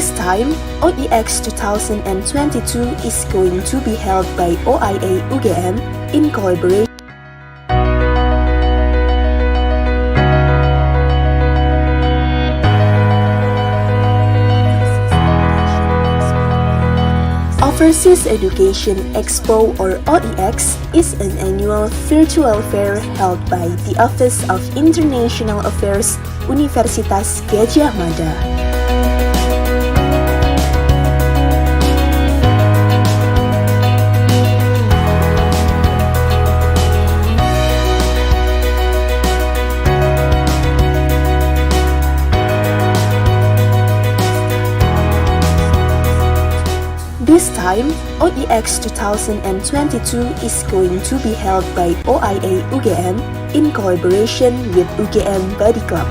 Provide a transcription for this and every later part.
This time, OEX 2022 is going to be held by OIA UGM in collaboration. Overseas Education Expo or OEX is an annual virtual fair held by the Office of International Affairs Universitas Gadjah Mada. This time, OEX 2022 is going to be held by OIA UGM in collaboration with UGM Body Club.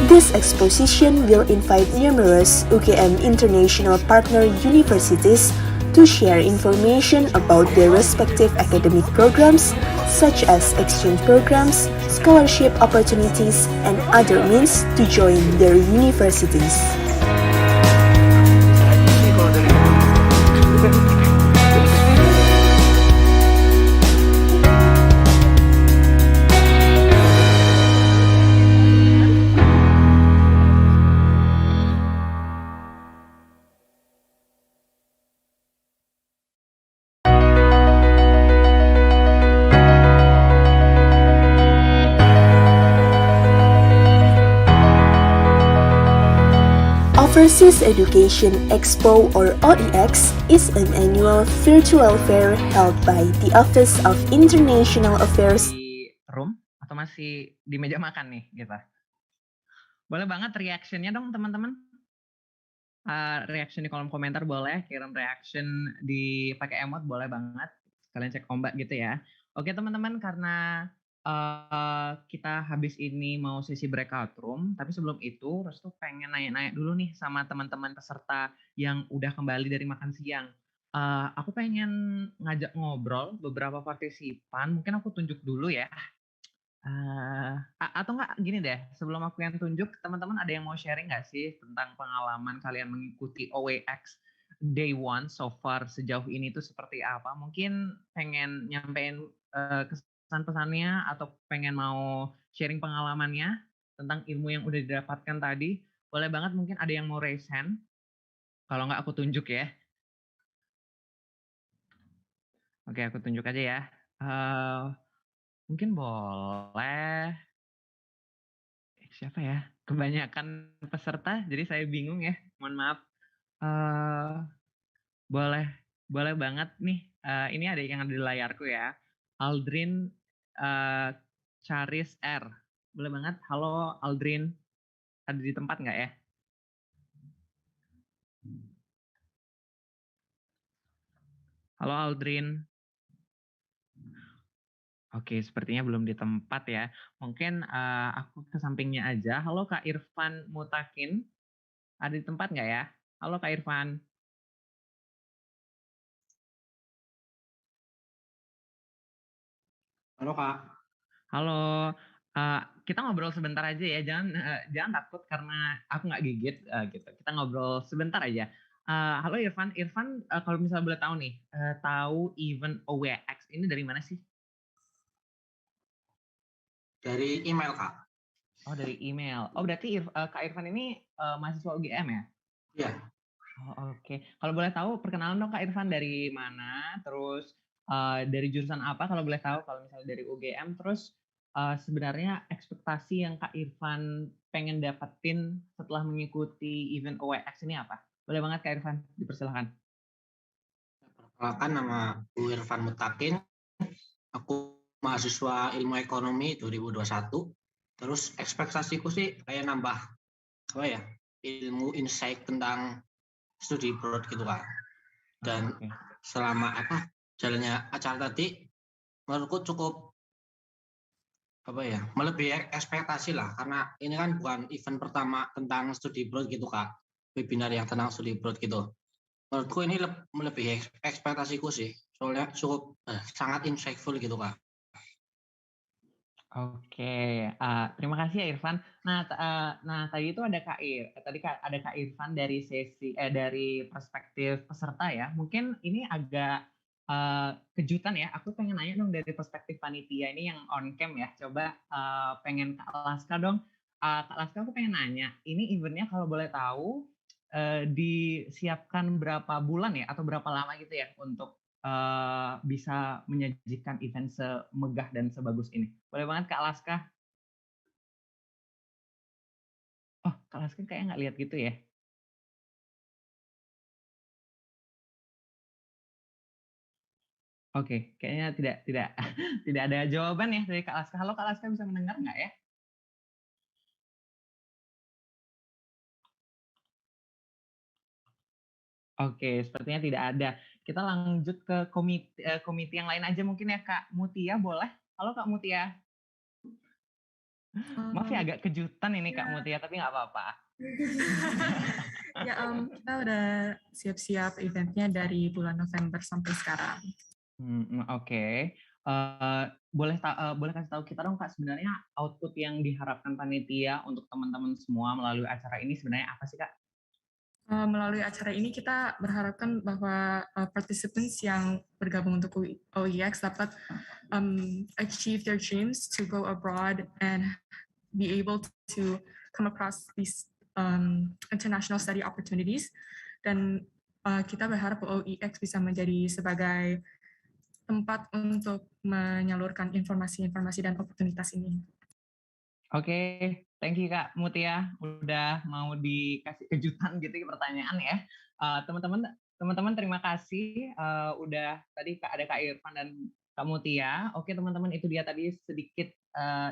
This exposition will invite numerous UGM international partner universities to share information about their respective academic programs, such as exchange programs, scholarship opportunities, and other means to join their universities. Overseas Education Expo or OEX is an annual virtual fair held by the Office of International Affairs. Di room atau masih di meja makan nih kita? Boleh banget reaction-nya dong teman-teman. Reaction di kolom komentar boleh, kirim reaction di pakai emot boleh banget. Kalian cek ombak gitu ya. Oke teman-teman, karena kita habis ini mau sesi breakout room, tapi sebelum itu Restu pengen nanya-nanya dulu nih sama teman-teman peserta yang udah kembali dari makan siang. Aku pengen ngajak ngobrol beberapa partisipan, mungkin aku tunjuk dulu ya. Atau enggak gini deh, sebelum aku yang tunjuk, teman-teman ada yang mau sharing nggak sih tentang pengalaman kalian mengikuti OEX Day 1 so far sejauh ini tuh seperti apa? Mungkin pengen nyampein pesan-pesannya atau pengen mau sharing pengalamannya tentang ilmu yang udah didapatkan tadi. Boleh banget, mungkin ada yang mau raise hand. Kalau nggak aku tunjuk ya. Oke, aku tunjuk aja ya. Mungkin boleh. Siapa ya? Kebanyakan peserta, jadi saya bingung ya. Mohon maaf. Boleh banget nih. Ini ada yang ada di layarku ya. Aldrin Charis R. Boleh banget. Halo Aldrin. Ada di tempat nggak ya? Halo Aldrin. Oke, sepertinya belum di tempat ya. Mungkin aku ke sampingnya aja. Halo Kak Irfan Mutakin. Ada di tempat nggak ya? Halo Kak Irfan. Halo Kak. Halo. Kita ngobrol sebentar aja ya. Jangan takut karena aku nggak gigit gitu. Kita ngobrol sebentar aja. Halo Irfan. Irfan, kalau misalnya boleh tahu nih, tahu event OEX ini dari mana sih? Dari email Kak. Oh, dari email. Oh, berarti Kak Irfan ini mahasiswa UGM ya? Iya. Oh, oke. Kalau boleh tahu, perkenalan dong Kak Irfan dari mana? Terus dari jurusan apa kalau boleh tahu? Kalau misalnya dari UGM, terus sebenarnya ekspektasi yang Kak Irfan pengen dapetin setelah mengikuti event OEX ini apa? Boleh banget Kak Irfan, dipersilahkan. Perkenalkan, nama Bu Irfan Mutakin. Aku mahasiswa ilmu ekonomi 2021. Terus ekspektasiku sih kayak nambah ilmu insight tentang studi abroad gitu Kak. Dan selama jalannya acara tadi, menurutku cukup melebihi ekspektasi lah, karena ini kan bukan event pertama tentang studi abroad gitu Kak, webinar yang tentang studi abroad gitu. Menurutku ini melebihi ekspektasiku sih, soalnya cukup sangat insightful gitu Kak. Oke, terima kasih ya Irfan. Nah tadi itu ada ada Kak Irfan dari dari perspektif peserta ya. Mungkin ini agak kejutan ya. Aku pengen nanya dong dari perspektif panitia ini yang on cam ya. Coba pengen Kak Laska dong. Kak Laska aku pengen nanya. Ini eventnya kalau boleh tahu disiapkan berapa bulan ya atau berapa lama gitu ya untuk bisa menyajikan event semegah dan sebagus ini. Boleh banget Kak Laska. Oh, Kak Laska kayaknya nggak lihat gitu ya. Oke, kayaknya tidak tidak ada jawaban ya dari Kak Laska. Halo Kak Laska, bisa mendengar nggak ya? Oke, sepertinya tidak ada. Kita lanjut ke komite yang lain aja mungkin ya Kak Mutia, boleh? Halo Kak Mutia. Maaf ya agak kejutan ini Kak Mutia, tapi nggak apa-apa. Kita udah siap-siap eventnya dari bulan November sampai sekarang. Oke. Boleh kasih tahu kita dong Kak, sebenarnya output yang diharapkan panitia untuk teman-teman semua melalui acara ini sebenarnya apa sih Kak? Melalui acara ini kita berharapkan bahwa participants yang bergabung untuk OEX dapat achieve their dreams to go abroad and be able to come across these international study opportunities. Dan kita berharap OEX bisa menjadi sebagai tempat untuk menyalurkan informasi-informasi dan oportunitas ini. Oke, thank you Kak Mutia udah mau dikasih kejutan gitu pertanyaan ya. Teman-teman terima kasih udah tadi ada Kak Irfan dan Kak Mutia. Oke teman-teman, itu dia tadi sedikit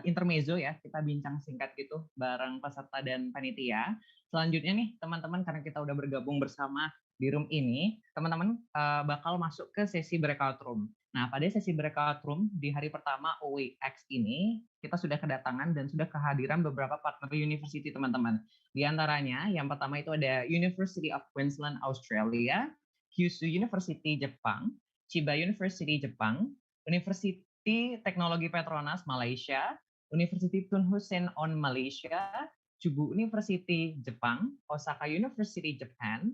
intermezzo ya, kita bincang singkat gitu bareng peserta dan panitia. Selanjutnya nih teman-teman, karena kita udah bergabung bersama di room ini, teman-teman bakal masuk ke sesi breakout room. Nah, pada sesi breakout room di hari pertama OEX ini, kita sudah kedatangan dan sudah kehadiran beberapa partner university, teman-teman. Di antaranya, yang pertama itu ada University of Queensland, Australia, Kyushu University, Jepang, Chiba University, Jepang, University Teknologi Petronas, Malaysia, University Tun Hussein on Malaysia, Chubu University, Jepang, Osaka University, Japan,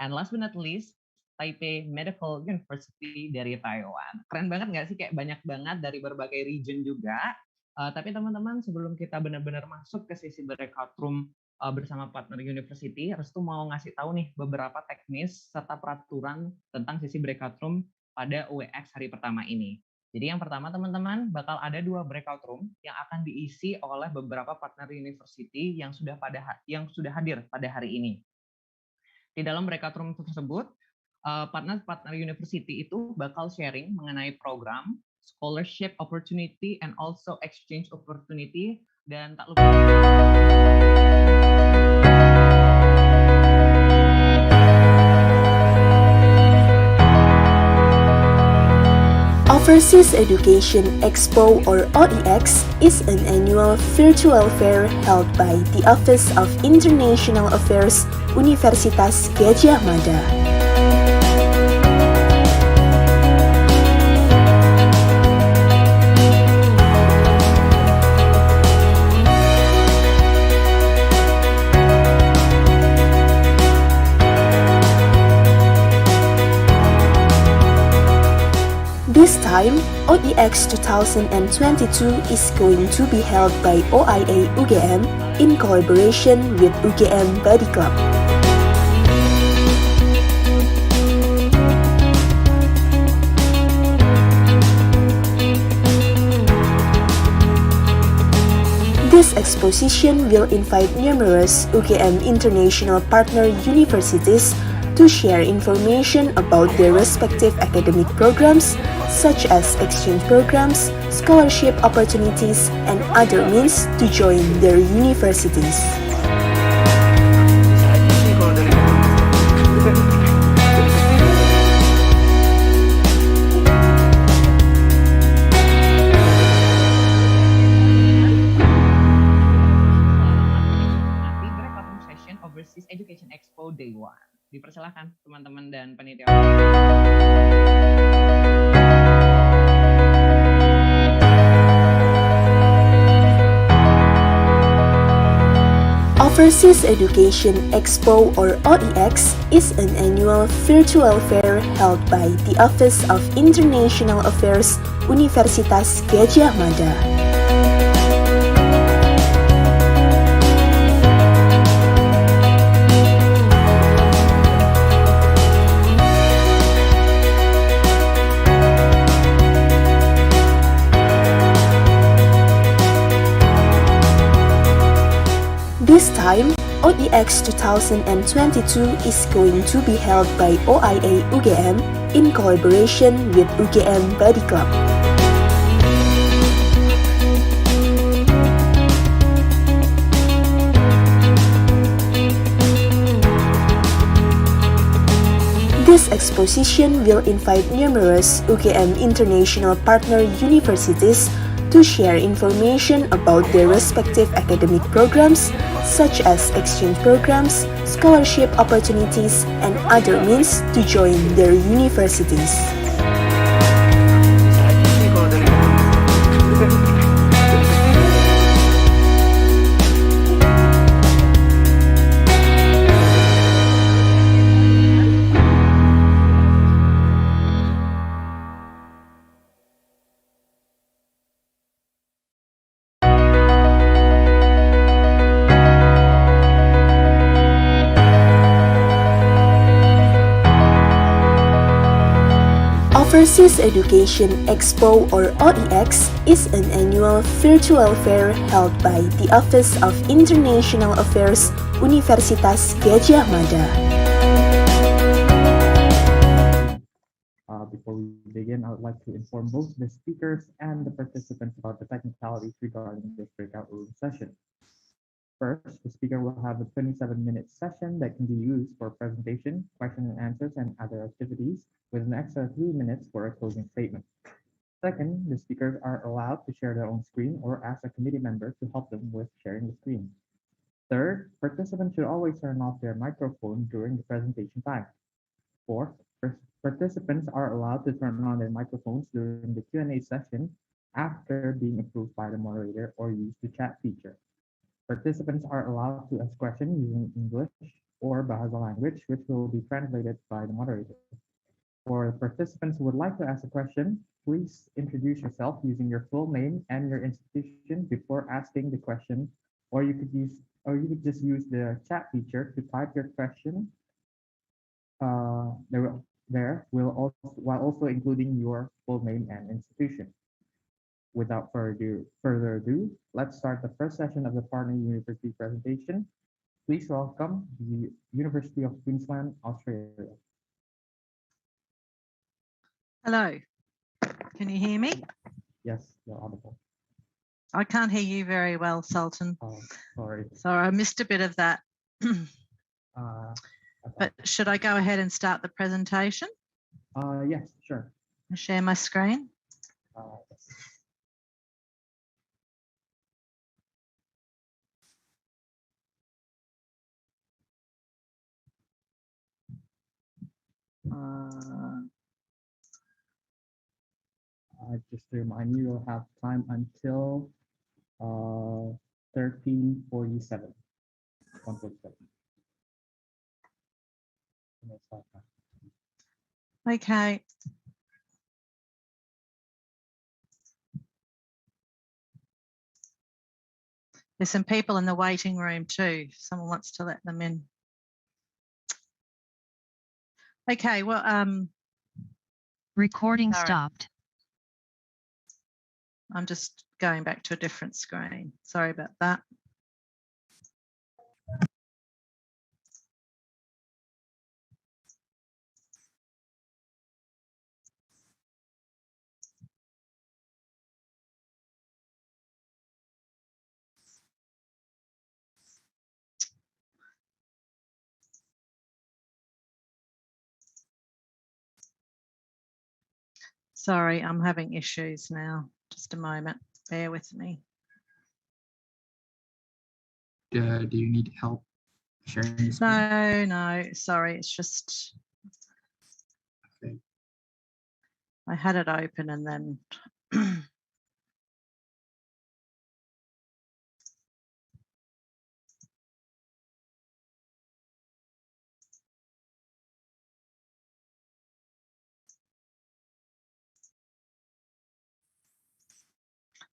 and last but not least, Taipei Medical University dari Taiwan. Keren banget nggak sih? Kayak banyak banget dari berbagai region juga. Tapi teman-teman, sebelum kita benar-benar masuk ke sesi breakout room bersama partner university, Restu mau ngasih tahu nih beberapa teknis serta peraturan tentang sesi breakout room pada UEX hari pertama ini. Jadi yang pertama teman-teman, bakal ada 2 breakout room yang akan diisi oleh beberapa partner university yang sudah hadir pada hari ini. Di dalam breakout room tersebut, partner university itu bakal sharing mengenai program, scholarship opportunity, and also exchange opportunity, dan tak lupa Overseas Education Expo or OEX is an annual virtual fair held by the Office of International Affairs Universitas Gadjah Mada. This time, OEX 2022 is going to be held by OIA UGM in collaboration with UGM Body Club. This exposition will invite numerous UGM international partner universities to share information about their respective academic programs, such as exchange programs, scholarship opportunities, and other means to join their universities. Breakout Room Session Overseas Education Expo Day 1. Dipersilakan teman-teman dan panitia. Overseas Education Expo or OEX is an annual virtual fair held by the Office of International Affairs Universitas Gadjah Mada. This time, OEX 2022 is going to be held by OIA UGM in collaboration with UGM Body Club. This exposition will invite numerous UGM international partner universities to share information about their respective academic programs, such as exchange programs, scholarship opportunities, and other means to join their universities. Overseas Education Expo or OEX is an annual virtual fair held by the Office of International Affairs Universitas Gadjah Mada. Before we begin, I would like to inform both the speakers and the participants about the technicalities regarding this breakout room session. First, the speaker will have a 27-minute session that can be used for presentation, question and answers, and other activities, with an extra 3 minutes for a closing statement. Second, the speakers are allowed to share their own screen or ask a committee member to help them with sharing the screen. Third, participants should always turn off their microphone during the presentation time. Fourth, participants are allowed to turn on their microphones during the Q&A session after being approved by the moderator or use the chat feature. Participants are allowed to ask questions using English or Bahasa language, which will be translated by the moderator. For participants who would like to ask a question, please introduce yourself using your full name and your institution before asking the question, or you could just use the chat feature to type your question while also including your full name and institution. Without further ado, let's start the first session of the Partner University presentation. Please welcome the University of Queensland, Australia. Hello, can you hear me? Yes, you're audible. I can't hear you very well, Sultan. Oh, sorry. Sorry, I missed a bit of that. But should I go ahead and start the presentation? Yes, sure. I'll share my screen. Yes. Just to remind you, you'll have time until 13:47. 1:47. Okay. There's some people in the waiting room too. If someone wants to let them in. Okay, well, recording sorry. stopped. I'm just going back to a different screen. Sorry about that. Sorry, I'm having issues now. Just a moment, bear with me. Do you need help Sharing your screen? No, sorry. It's just, Okay. I had it open and then.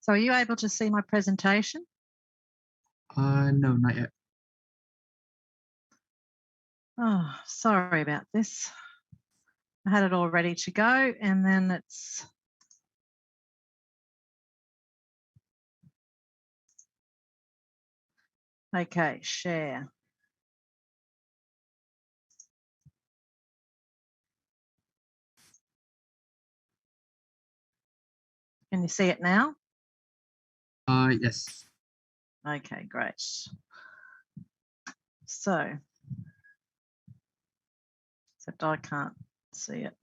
So are you able to see my presentation? No, not yet. Oh, sorry about this. I had it all ready to go and then it's. Okay, share. Can you see it now? Yes. Okay, great. So, except I can't see it.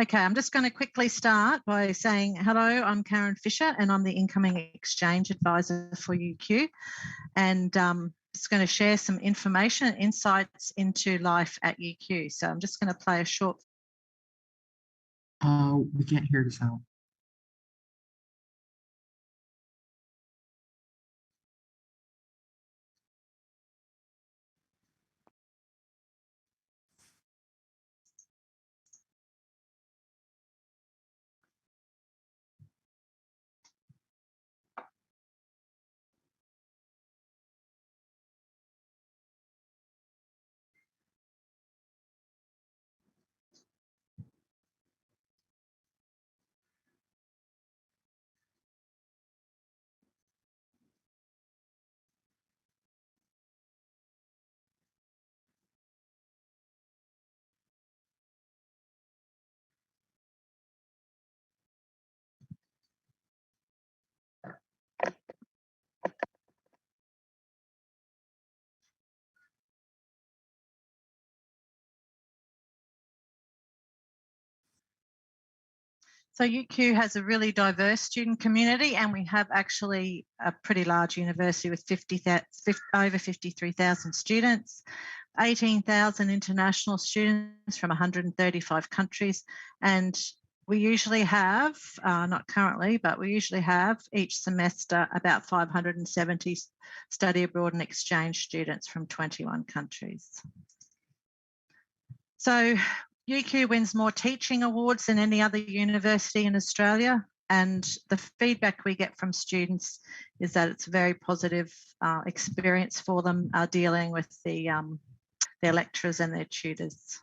Okay, I'm just going to quickly start by saying hello, I'm Karen Fisher and I'm the Incoming Exchange Advisor for UQ, and just going to share some information and insights into life at UQ. So I'm just going to play a short. We can't hear the sound. So UQ has a really diverse student community and we have actually a pretty large university with over 53,000 students, 18,000 international students from 135 countries. And we usually have, not currently, but we usually have each semester about 570 study abroad and exchange students from 21 countries. So UQ wins more teaching awards than any other university in Australia, and the feedback we get from students is that it's a very positive experience for them dealing with their lecturers and their tutors.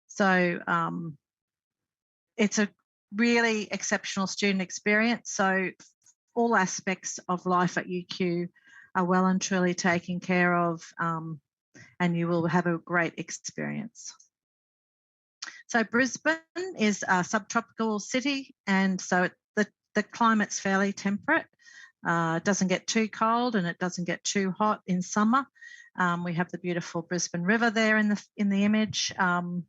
So it's a really exceptional student experience. So all aspects of life at UQ are well and truly taken care of, and you will have a great experience. So Brisbane is a subtropical city, and so the climate's fairly temperate. It doesn't get too cold and it doesn't get too hot in summer. We have the beautiful Brisbane River there in the image, and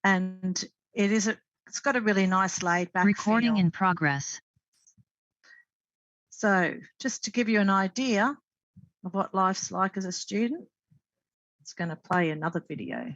it's got a really nice laid back Recording feel. in progress. So just to give you an idea of what life's like as a student, it's going to play another video.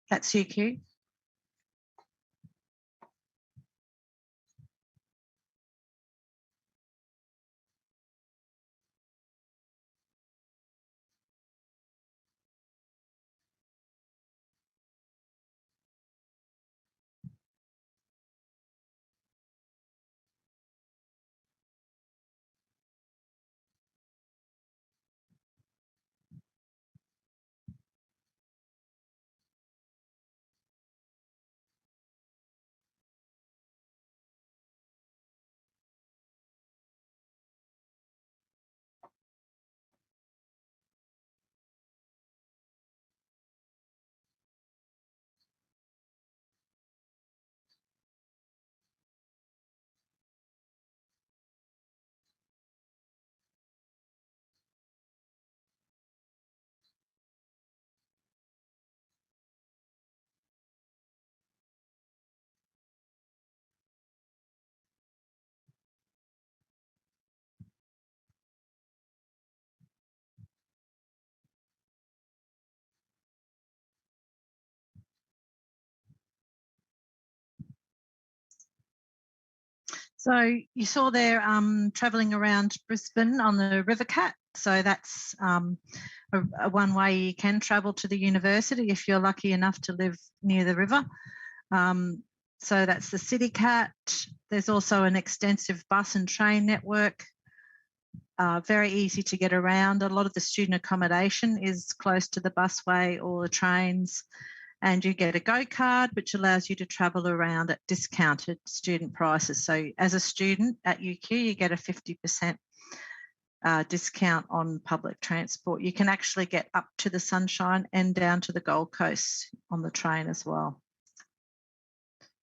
That's UQ. So you saw there travelling around Brisbane on the River Cat. So that's a one way you can travel to the university if you're lucky enough to live near the river. So that's the City Cat. There's also an extensive bus and train network. Very easy to get around. A lot of the student accommodation is close to the busway or the trains. And you get a Go card, which allows you to travel around at discounted student prices. So as a student at UQ, you get a 50% discount on public transport. You can actually get up to the Sunshine and down to the Gold Coast on the train as well.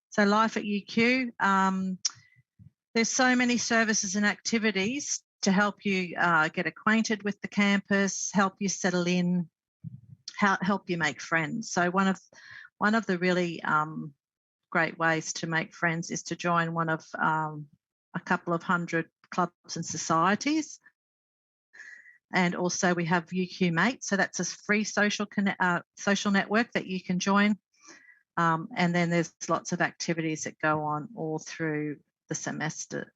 So life at UQ, there's so many services and activities to help you get acquainted with the campus, help you settle in, help you make friends. So one of the really great ways to make friends is to join one of a couple of hundred clubs and societies. And also we have UQ Mates, so that's a free social network that you can join. And then there's lots of activities that go on all through the semester.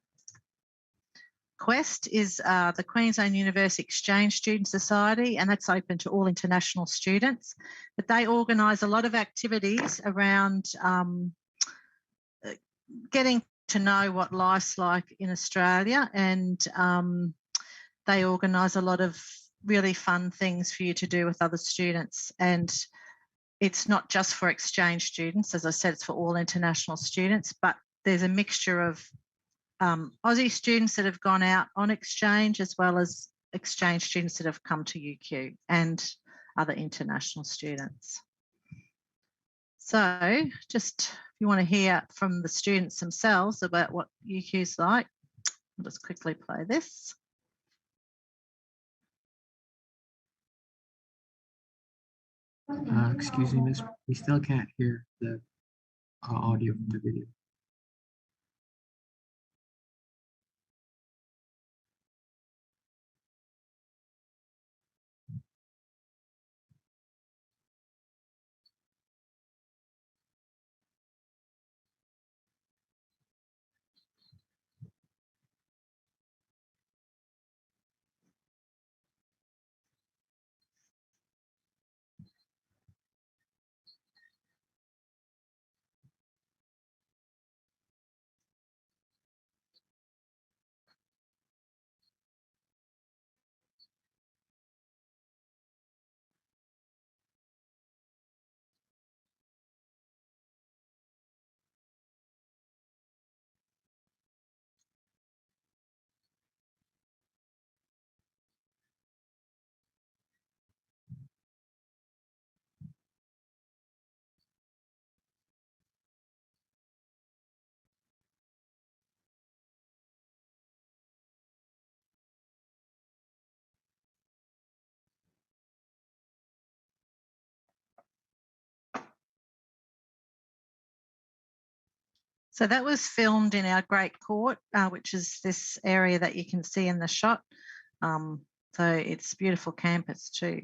Quest is the Queensland University Exchange Student Society, and that's open to all international students. But they organise a lot of activities around getting to know what life's like in Australia, and they organise a lot of really fun things for you to do with other students. And it's not just for exchange students, as I said, it's for all international students, but there's a mixture of Aussie students that have gone out on exchange, as well as exchange students that have come to UQ and other international students. So just if you want to hear from the students themselves about what UQ's like, I'll just quickly play this. Excuse me, miss, we still can't hear the audio from the video. So that was filmed in our Great Court, which is this area that you can see in the shot. So it's a beautiful campus too.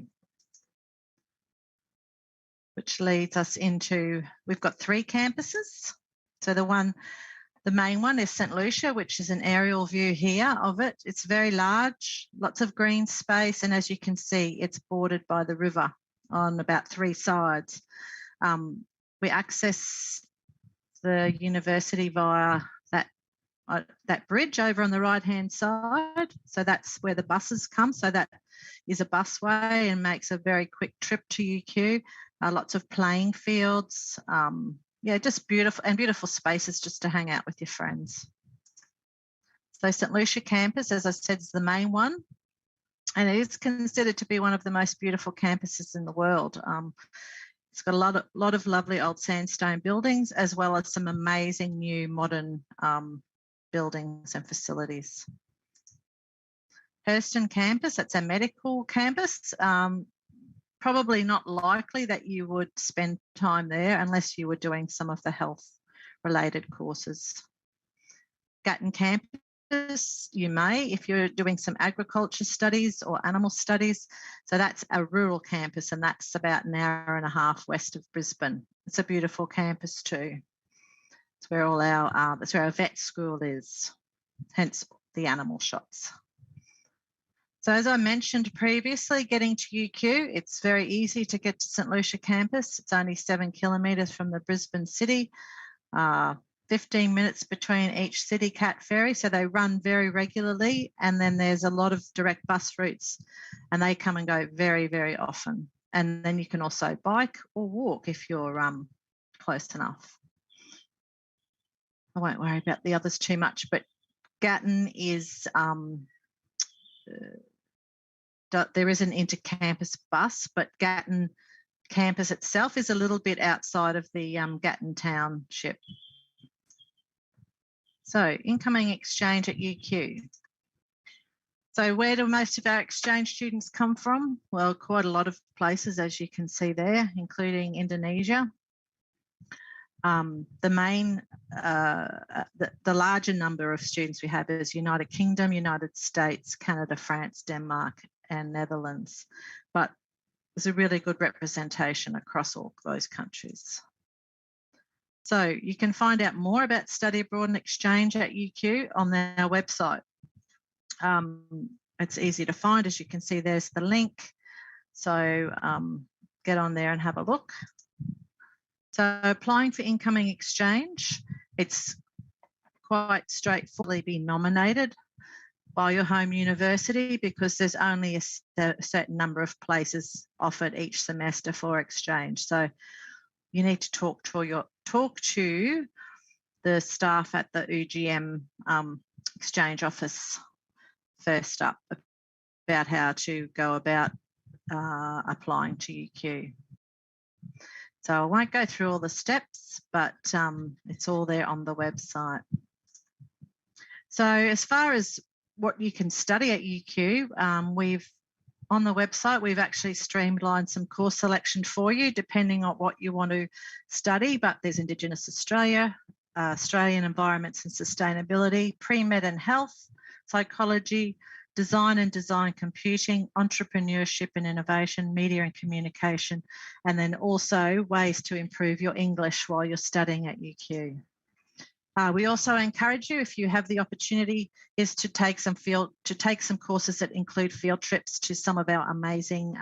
Which leads us into, we've got 3 campuses. So the main one is St Lucia, which is an aerial view here of it. It's very large, lots of green space, and as you can see, it's bordered by the river on about 3 sides. We access the university via that bridge over on the right-hand side. So that's where the buses come. So that is a busway and makes a very quick trip to UQ. Lots of playing fields. Yeah, just beautiful spaces just to hang out with your friends. So St Lucia campus, as I said, is the main one. And it is considered to be one of the most beautiful campuses in the world. It's got a lot of lovely old sandstone buildings, as well as some amazing new modern buildings and facilities. Hurston campus, that's a medical campus. Probably not likely that you would spend time there unless you were doing some of the health related courses. Gatton campus, you may, if you're doing some agriculture studies or animal studies. So that's a rural campus, and that's about an hour and a half west of Brisbane. It's a beautiful campus too. It's where all our that's where our vet school is, hence the animal shots. So as I mentioned previously, getting to UQ, it's very easy to get to St Lucia campus. It's only 7 kilometres from the Brisbane city, 15 minutes between each city cat ferry. So they run very regularly. And then there's a lot of direct bus routes and they come and go very, very often. And then you can also bike or walk if you're close enough. I won't worry about the others too much, but Gatton is there is an inter-campus bus, but Gatton campus itself is a little bit outside of the Gatton township. So incoming exchange at UQ. So where do most of our exchange students come from? Well, quite a lot of places, as you can see there, including Indonesia. The main, the larger number of students we have is United Kingdom, United States, Canada, France, Denmark, and Netherlands. But there's a really good representation across all those countries. So you can find out more about study abroad and exchange at UQ on our website. It's easy to find, as you can see, there's the link. So get on there and have a look. So applying for incoming exchange, it's quite straightforward. Be nominated by your home university because there's only a certain number of places offered each semester for exchange. So you need to talk to the staff at the UGM exchange office first up about how to go about applying to UQ. So I won't go through all the steps, but it's all there on the website. So as far as what you can study at UQ, on the website, we've actually streamlined some course selection for you, depending on what you want to study, but there's Indigenous Australia, Australian Environments and Sustainability, Pre-Med and Health, Psychology, Design and Design Computing, Entrepreneurship and Innovation, Media and Communication, and then also ways to improve your English while you're studying at UQ. We also encourage you, if you have the opportunity, is to take some courses that include field trips to some of our amazing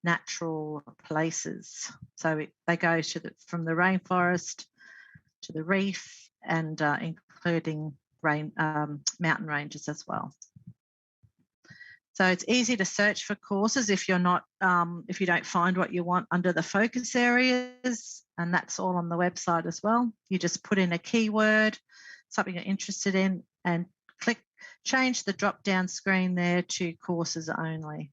natural places. So they go to from the rainforest to the reef and including mountain ranges as well. So it's easy to search for courses if you're not, if you don't find what you want under the focus areas, and that's all on the website as well. You just put in a keyword, something you're interested in, and change the drop-down screen there to courses only.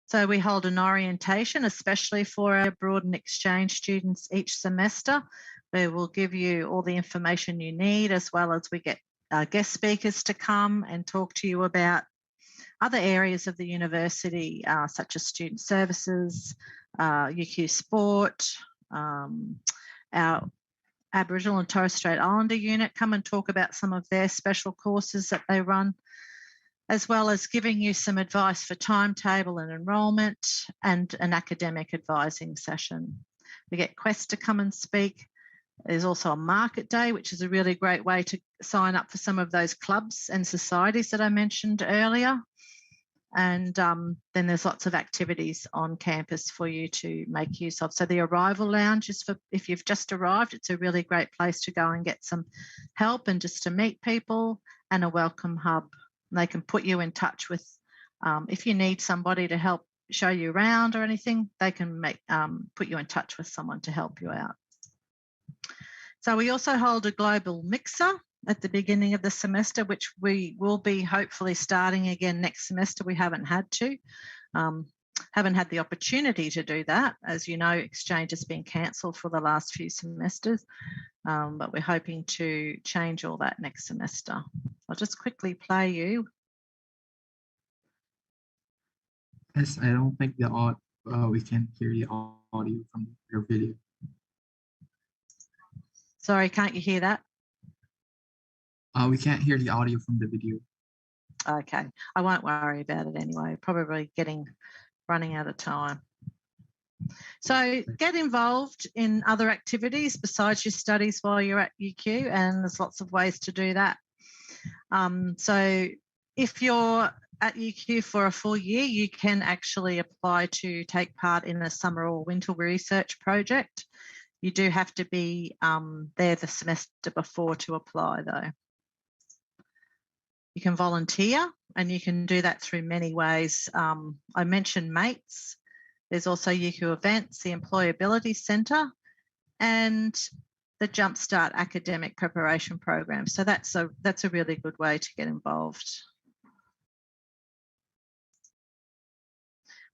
So we hold an orientation, especially for our abroad and exchange students each semester, where we'll give you all the information you need, as well as we get guest speakers to come and talk to you about other areas of the university, such as student services, UQ sport, our Aboriginal and Torres Strait Islander unit come and talk about some of their special courses that they run, as well as giving you some advice for timetable and enrolment and an academic advising session. We get Quest to come and speak. There's also a market day, which is a really great way to sign up for some of those clubs and societies that I mentioned earlier. And then there's lots of activities on campus for you to make use of. So the arrival lounge is for if you've just arrived, it's a really great place to go and get some help and just to meet people, and a welcome hub. And they can put you in touch with, if you need somebody to help show you around or anything, they can put you in touch with someone to help you out. So we also hold a global mixer at the beginning of the semester, which we will be hopefully starting again next semester. We haven't had the opportunity to do that. As you know, exchange has been cancelled for the last few semesters, but we're hoping to change all that next semester. I'll just quickly play you. Yes, I don't think we can hear the audio from your video. Sorry, can't you hear that? We can't hear the audio from the video. Okay, I won't worry about it anyway. Probably running out of time. So get involved in other activities besides your studies while you're at UQ, and there's lots of ways to do that. So if you're at UQ for a full year, you can actually apply to take part in a summer or winter research project. You do have to be there the semester before to apply though. You can volunteer, and you can do that through many ways. I mentioned MATES. There's also UQ Events, the Employability Centre, and the Jumpstart Academic Preparation Program. So that's a really good way to get involved.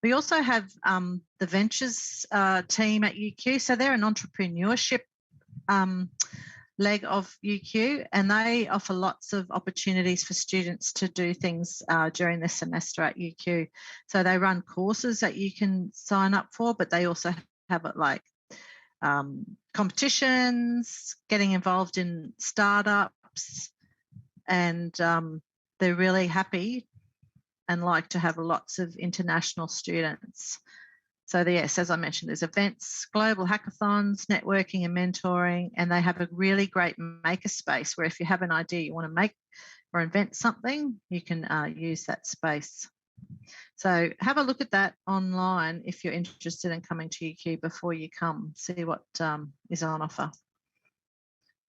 We also have the Ventures team at UQ. So they're an entrepreneurship leg of UQ, and they offer lots of opportunities for students to do things during the semester at UQ. So they run courses that you can sign up for, but they also have it like competitions, getting involved in startups, and they're really happy and like to have lots of international students. So yes, as I mentioned, there's events, global hackathons, networking and mentoring, and they have a really great makerspace where if you have an idea you want to make or invent something, you can use that space. So have a look at that online if you're interested in coming to UQ before you come, see what is on offer.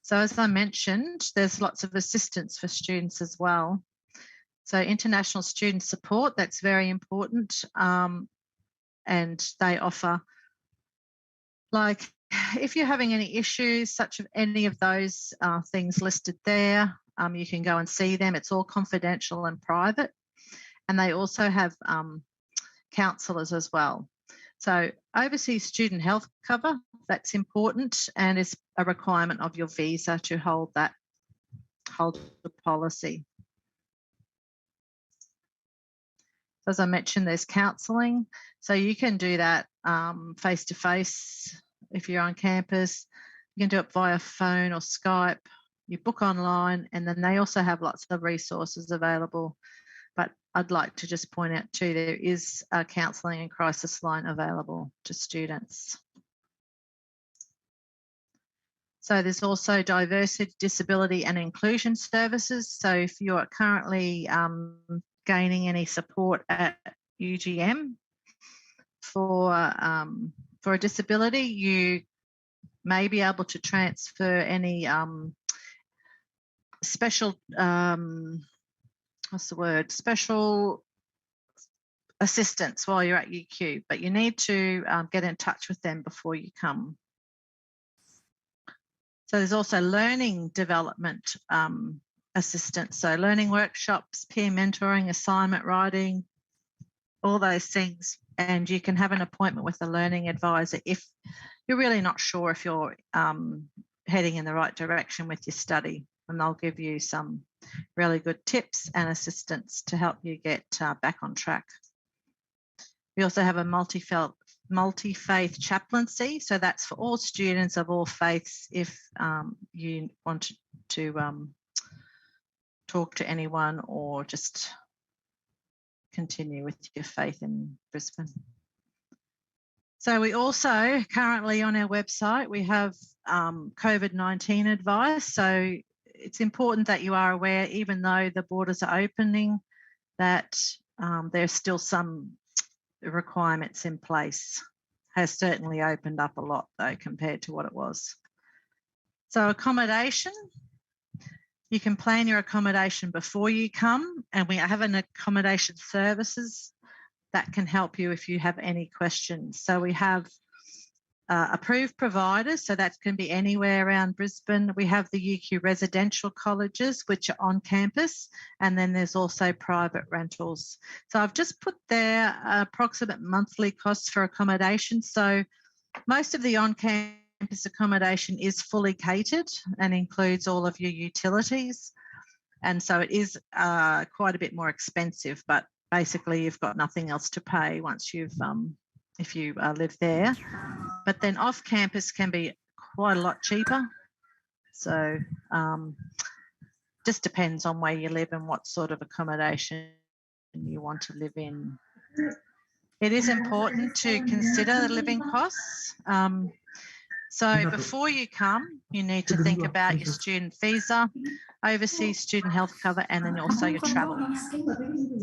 So as I mentioned, there's lots of assistance for students as well. So international student support, that's very important. And they offer, like, if you're having any issues, such as any of those things listed there, you can go and see them. It's all confidential and private. And they also have counsellors as well. So overseas student health cover, that's important and is a requirement of your visa to hold the policy. As I mentioned, there's counselling. So you can do that face-to-face if you're on campus. You can do it via phone or Skype. You book online, and then they also have lots of resources available. But I'd like to just point out too, there is a counselling and crisis line available to students. So there's also diversity, disability and inclusion services. So if you're currently gaining any support at UGM for a disability, you may be able to transfer any special special assistance while you're at UQ, but you need to get in touch with them before you come. So there's also learning development assistance, so learning workshops, peer mentoring, assignment writing, all those things. And you can have an appointment with a learning advisor if you're really not sure if you're heading in the right direction with your study, and they'll give you some really good tips and assistance to help you get back on track. We also have a multi-faith chaplaincy, so that's for all students of all faiths if you want to talk to anyone or just continue with your faith in Brisbane. So we also currently on our website, we have COVID-19 advice. So it's important that you are aware, even though the borders are opening, that there's still some requirements in place. Has certainly opened up a lot though compared to what it was. So accommodation, you can plan your accommodation before you come, and we have an accommodation services that can help you if you have any questions. So we have approved providers, so that can be anywhere around Brisbane. We have the UQ residential colleges, which are on campus, and then there's also private rentals. So I've just put there approximate monthly costs for accommodation. So most of the on-campus accommodation is fully catered and includes all of your utilities. And so it is quite a bit more expensive, but basically you've got nothing else to pay once you've if you live there. But then off campus can be quite a lot cheaper. So just depends on where you live and what sort of accommodation you want to live in. It is important to consider the living costs. So before you come, you need to think about your student visa, overseas student health cover, and then also your travel.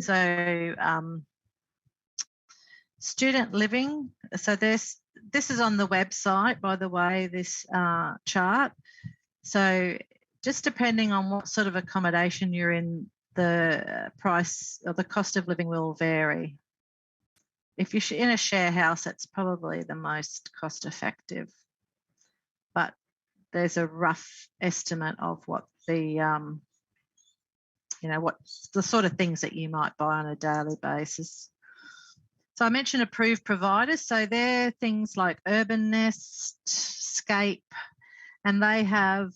So student living, so this is on the website, by the way, this chart. So just depending on what sort of accommodation you're in, the price or the cost of living will vary. If you're in a share house, it's probably the most cost effective, but there's a rough estimate of what the, what the sort of things that you might buy on a daily basis. So I mentioned approved providers. So they're things like Urban Nest, Scape, and they have,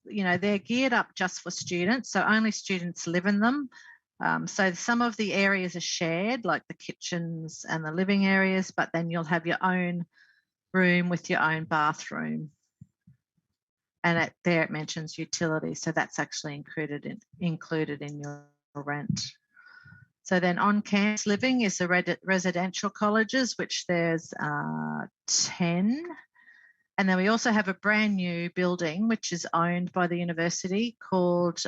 they're geared up just for students. So only students live in them. So some of the areas are shared, like the kitchens and the living areas, but then you'll have your own room with your own bathroom. And there it mentions utilities, so that's actually included in your rent. So then on-campus living is the residential colleges, which there's 10. And then we also have a brand new building, which is owned by the university, called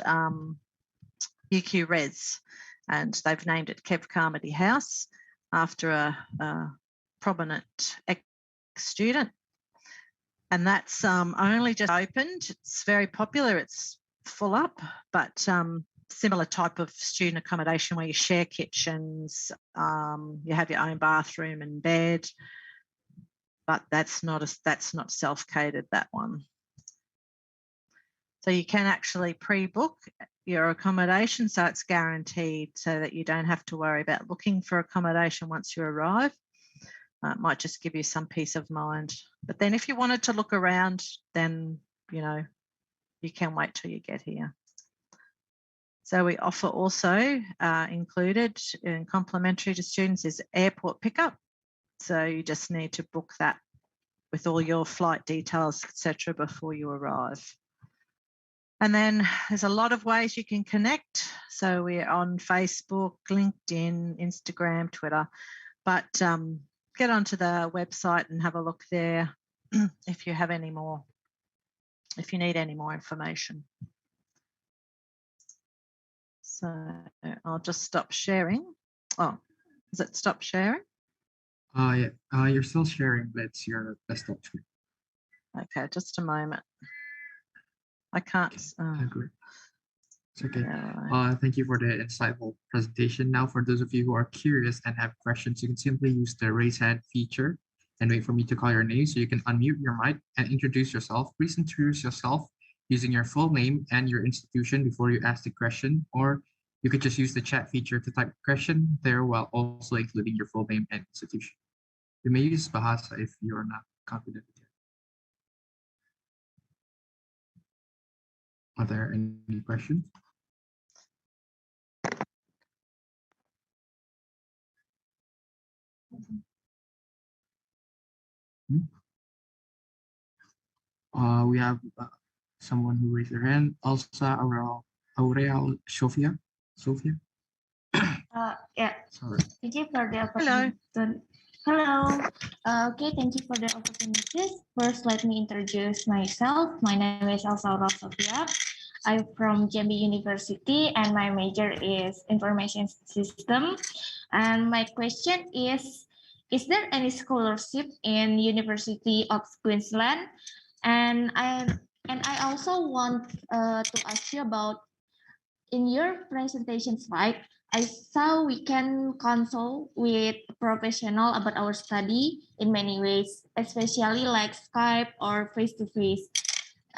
UQ Res, and they've named it Kev Carmody House after a prominent ex-student. And that's only just opened. It's very popular. It's full up, but similar type of student accommodation where you share kitchens, you have your own bathroom and bed, but that's not self-catered, that one. So you can actually pre-book your accommodation, so it's guaranteed, so that you don't have to worry about looking for accommodation once you arrive. It might just give you some peace of mind. But then if you wanted to look around, then, you can wait till you get here. So we offer also included and complimentary to students is airport pickup. So you just need to book that with all your flight details, etc., before you arrive. And then there's a lot of ways you can connect. So we're on Facebook, LinkedIn, Instagram, Twitter, but get onto the website and have a look there if you have any more, if you need any more information. So I'll just stop sharing. Oh, does it stop sharing? Yeah, you're still sharing, but it's your desktop screen. Okay, just a moment. I can't. I agree. It's okay. Yeah. Thank you for the insightful presentation. Now, for those of you who are curious and have questions, you can simply use the raise hand feature and wait for me to call your name, so you can unmute your mic and introduce yourself. Please introduce yourself using your full name and your institution before you ask the question, or you could just use the chat feature to type the question there while also including your full name and institution. You may use Bahasa if you're not confident yet. Are there any questions? We have someone who raised their hand. Elsa Aurel Sofia. Yeah. Sorry. Thank you for the opportunity. Hello. Okay, thank you for the opportunity. First, let me introduce myself. My name is Elsa Aurel Sofia. I'm from Jambi University, and my major is Information System. And my question is there any scholarship in University of Queensland? And I also want to ask you about, in your presentation slide, I saw we can consult with a professional about our study in many ways, especially like Skype or face-to-face.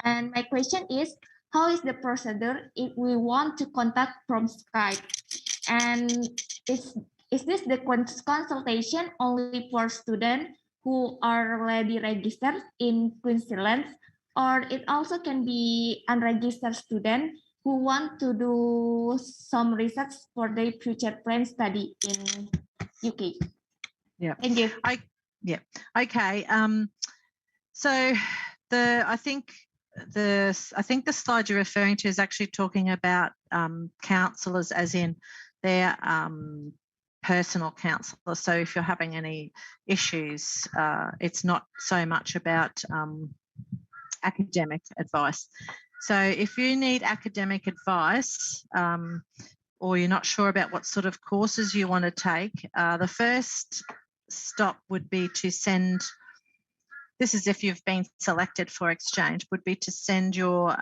And my question is, how is the procedure if we want to contact from Skype? And is this the consultation only for students who are already registered in Queensland, or it also can be unregistered student who want to do some research for their future plan study in UK? Yeah. Thank you. Okay. So I think the slide you're referring to is actually talking about counsellors, as in they're personal counsellor. So if you're having any issues, it's not so much about academic advice. So if you need academic advice or you're not sure about what sort of courses you want to take, the first stop would be to send, this is if you've been selected for exchange, would be to send your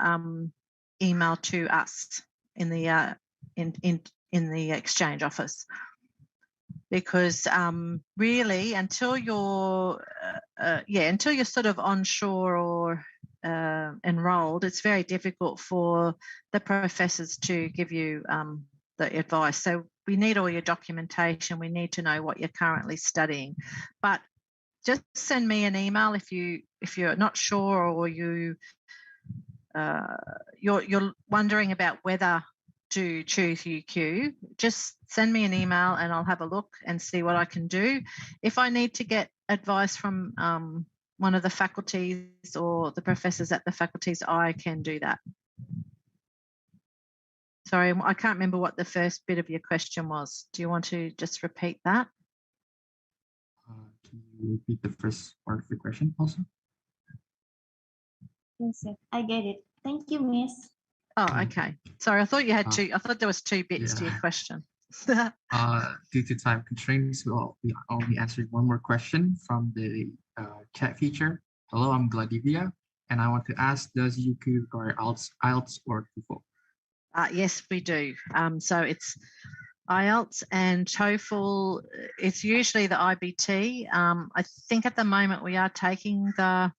email to us in the exchange office. Because really, until you're sort of onshore or enrolled, it's very difficult for the professors to give you the advice. So we need all your documentation. We need to know what you're currently studying. But just send me an email if you're not sure or you're wondering about whether to choose UQ. Just send me an email and I'll have a look and see what I can do. If I need to get advice from one of the faculties or the professors at the faculties, I can do that. Sorry, I can't remember what the first bit of your question was. Do you want to just repeat that? Can you repeat the first part of the question also? Yes, sir. I get it. Thank you, Miss. Oh, okay. Sorry, I thought you had two. I thought there was two bits to your question. Due to time constraints, we'll be only answering one more question from the chat feature. Hello, I'm Gladivia, and I want to ask, does UQ require IELTS or TOEFL? Yes, we do. So it's IELTS and TOEFL. It's usually the IBT. I think at the moment we are taking the.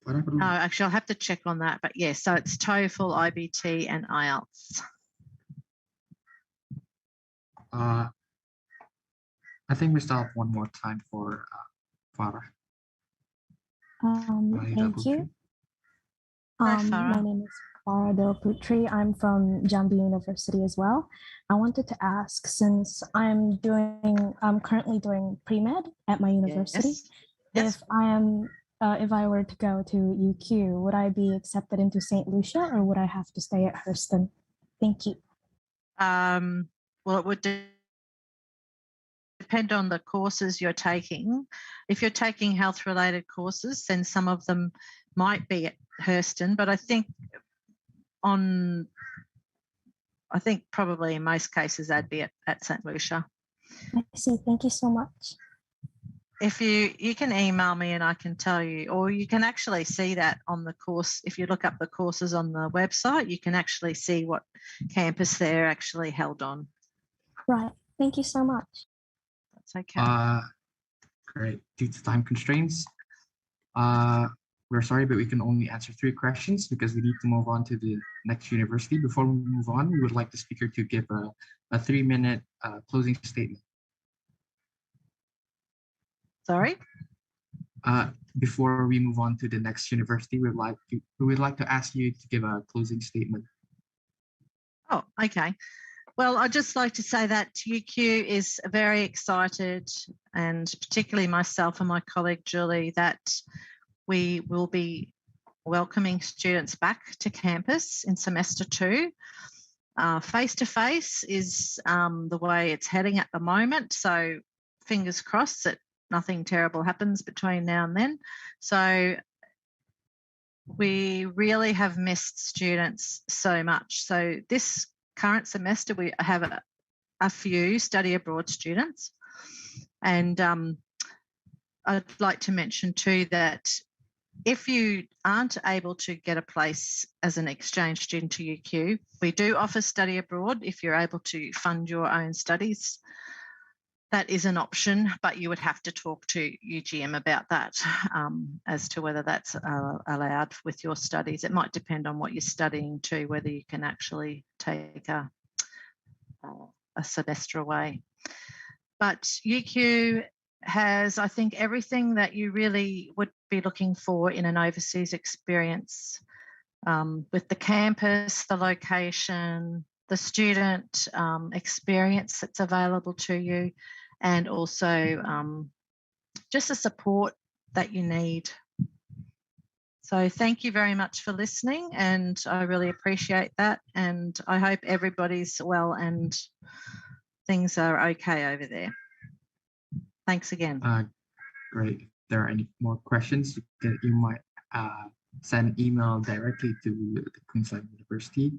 No, actually, I'll have to check on that. But yes, so it's TOEFL, IBT, and IELTS. I think we still have one more time for Farah. Thank you. Hi, My Farah. name is Farah Del Putri. I'm from Jambi University as well. I wanted to ask, since I'm currently doing pre-med at my university, Yes. if I were to go to UQ, would I be accepted into St. Lucia or would I have to stay at Hurston? Thank you. Well, it would depend on the courses you're taking. If you're taking health-related courses, then some of them might be at Hurston, but I think probably in most cases they'd be at St. Lucia. I see. Thank you so much. If you can email me and I can tell you, or you can actually see that on the course. If you look up the courses on the website, you can actually see what campus they're actually held on. Right. Thank you so much. That's okay. Great. Due to time constraints, we're sorry, but we can only answer 3 questions because we need to move on to the next university. Before we move on, we would like the speaker to give a 3-minute closing statement. Sorry? Before we move on to the next university, we would like to ask you to give a closing statement. Oh, okay. Well, I'd just like to say that UQ is very excited, and particularly myself and my colleague Julie, that we will be welcoming students back to campus in semester 2. Face-to-face is the way it's heading at the moment, so fingers crossed that nothing terrible happens between now and then. So we really have missed students so much. So this current semester, we have a few study abroad students. And I'd like to mention too that if you aren't able to get a place as an exchange student to UQ, we do offer study abroad if you're able to fund your own studies. That is an option, but you would have to talk to UGM about that as to whether that's allowed with your studies. It might depend on what you're studying too, whether you can actually take a semester away. But UQ has, I think, everything that you really would be looking for in an overseas experience, with the campus, the location, the student experience that's available to you, and also just the support that you need. So thank you very much for listening, and I really appreciate that, and I hope everybody's well and things are okay over there. Thanks again. Great. If there are any more questions, you might send an email directly to the Queensland University.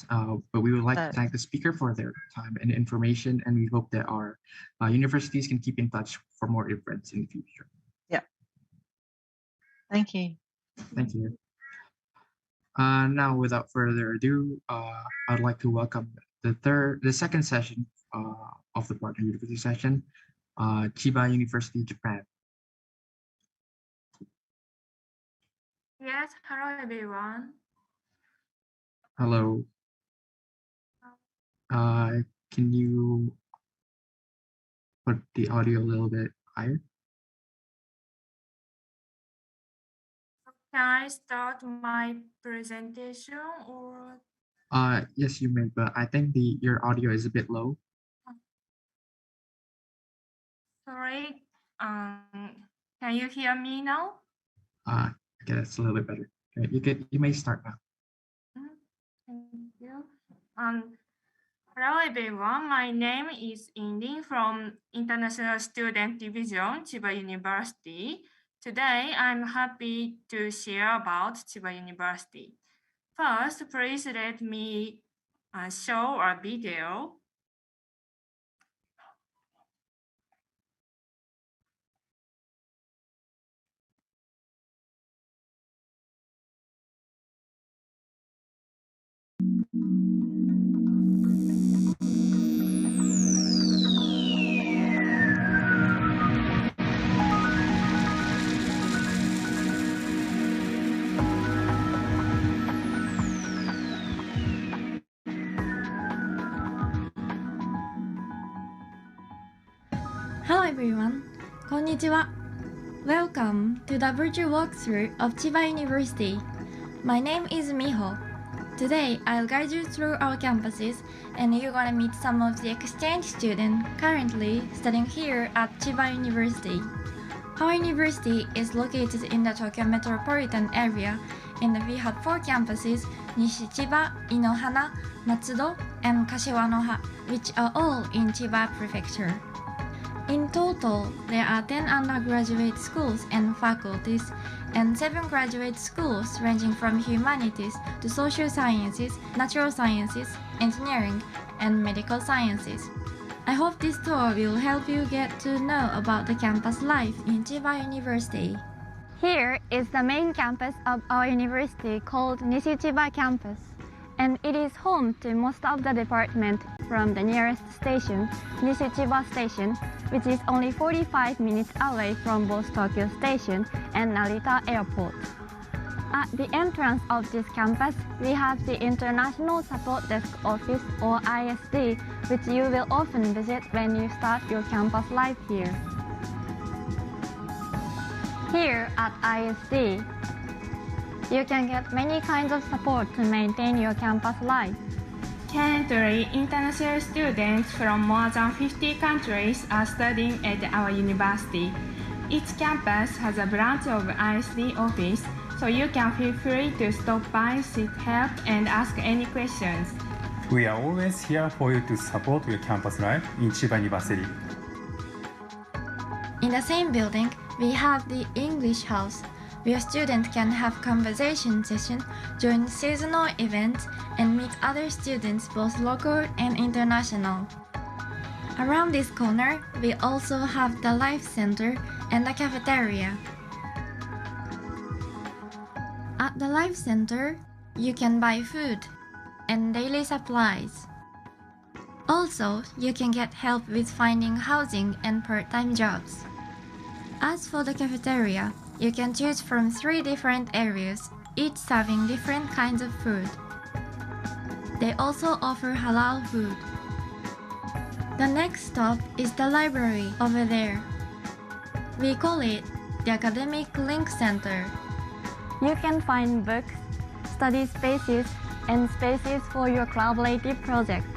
But we would like to thank the speaker for their time and information, and we hope that our universities can keep in touch for more events in the future. Yeah. Thank you. Thank you. Now, without further ado, I'd like to welcome the second session of the partner university session, Chiba University, Japan. Yes, hello everyone. Hello. Can you put the audio a little bit higher? Can I start my presentation or? Yes, you may, but I think your audio is a bit low. Sorry, can you hear me now? Okay, that's a little bit better. Okay, you may start now. Thank you. Hello everyone, my name is Indin from International Student Division, Chiba University. Today, I'm happy to share about Chiba University. First, please let me show a video. Hello everyone, konnichiwa. Welcome to the virtual walkthrough of Chiba University. My name is Miho. Today, I'll guide you through our campuses and you're gonna meet some of the exchange students currently studying here at Chiba University. Our university is located in the Tokyo metropolitan area and we have 4 campuses, Nishi-Chiba, Inohana, Matsudo, and Kashiwanoha, which are all in Chiba Prefecture. In total, there are 10 undergraduate schools and faculties, and 7 graduate schools ranging from humanities to social sciences, natural sciences, engineering, and medical sciences. I hope this tour will help you get to know about the campus life in Chiba University. Here is the main campus of our university called Nishi-Chiba campus, and it is home to most of the department from the nearest station, Nishi-Chiba Station, which is only 45 minutes away from both Tokyo Station and Narita Airport. At the entrance of this campus, we have the International Support Desk Office or ISD, which you will often visit when you start your campus life here. Here at ISD, you can get many kinds of support to maintain your campus life. Currently, international students from more than 50 countries are studying at our university. Each campus has a branch of ISD office, so you can feel free to stop by, seek help, and ask any questions. We are always here for you to support your campus life in Chiba University. In the same building, we have the English House, where students can have conversation sessions, join seasonal events, and meet other students both local and international. Around this corner, we also have the Life Center and the cafeteria. At the Life Center, you can buy food and daily supplies. Also, you can get help with finding housing and part-time jobs. As for the cafeteria, you can choose from 3 different areas, each serving different kinds of food. They also offer halal food. The next stop is the library over there. We call it the Academic Link Center. You can find books, study spaces, and spaces for your collaborative projects.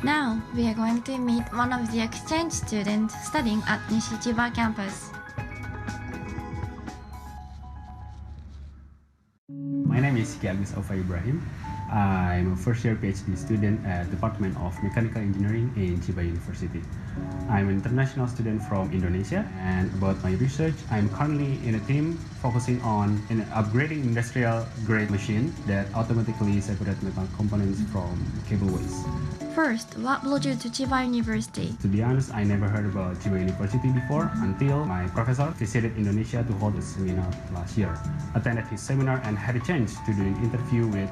Now, we are going to meet one of the exchange students studying at Nishi-Chiba campus. My name is Mustafa Ibrahim. I'm a first-year PhD student at Department of Mechanical Engineering in Chiba University. I'm an international student from Indonesia, and about my research, I'm currently in a team focusing on upgrading industrial-grade machine that automatically separate metal components from cableways. First, what brought you to Chiba University? To be honest, I never heard about Chiba University before until my professor visited Indonesia to hold a seminar last year. Attended his seminar and had a chance to do an interview with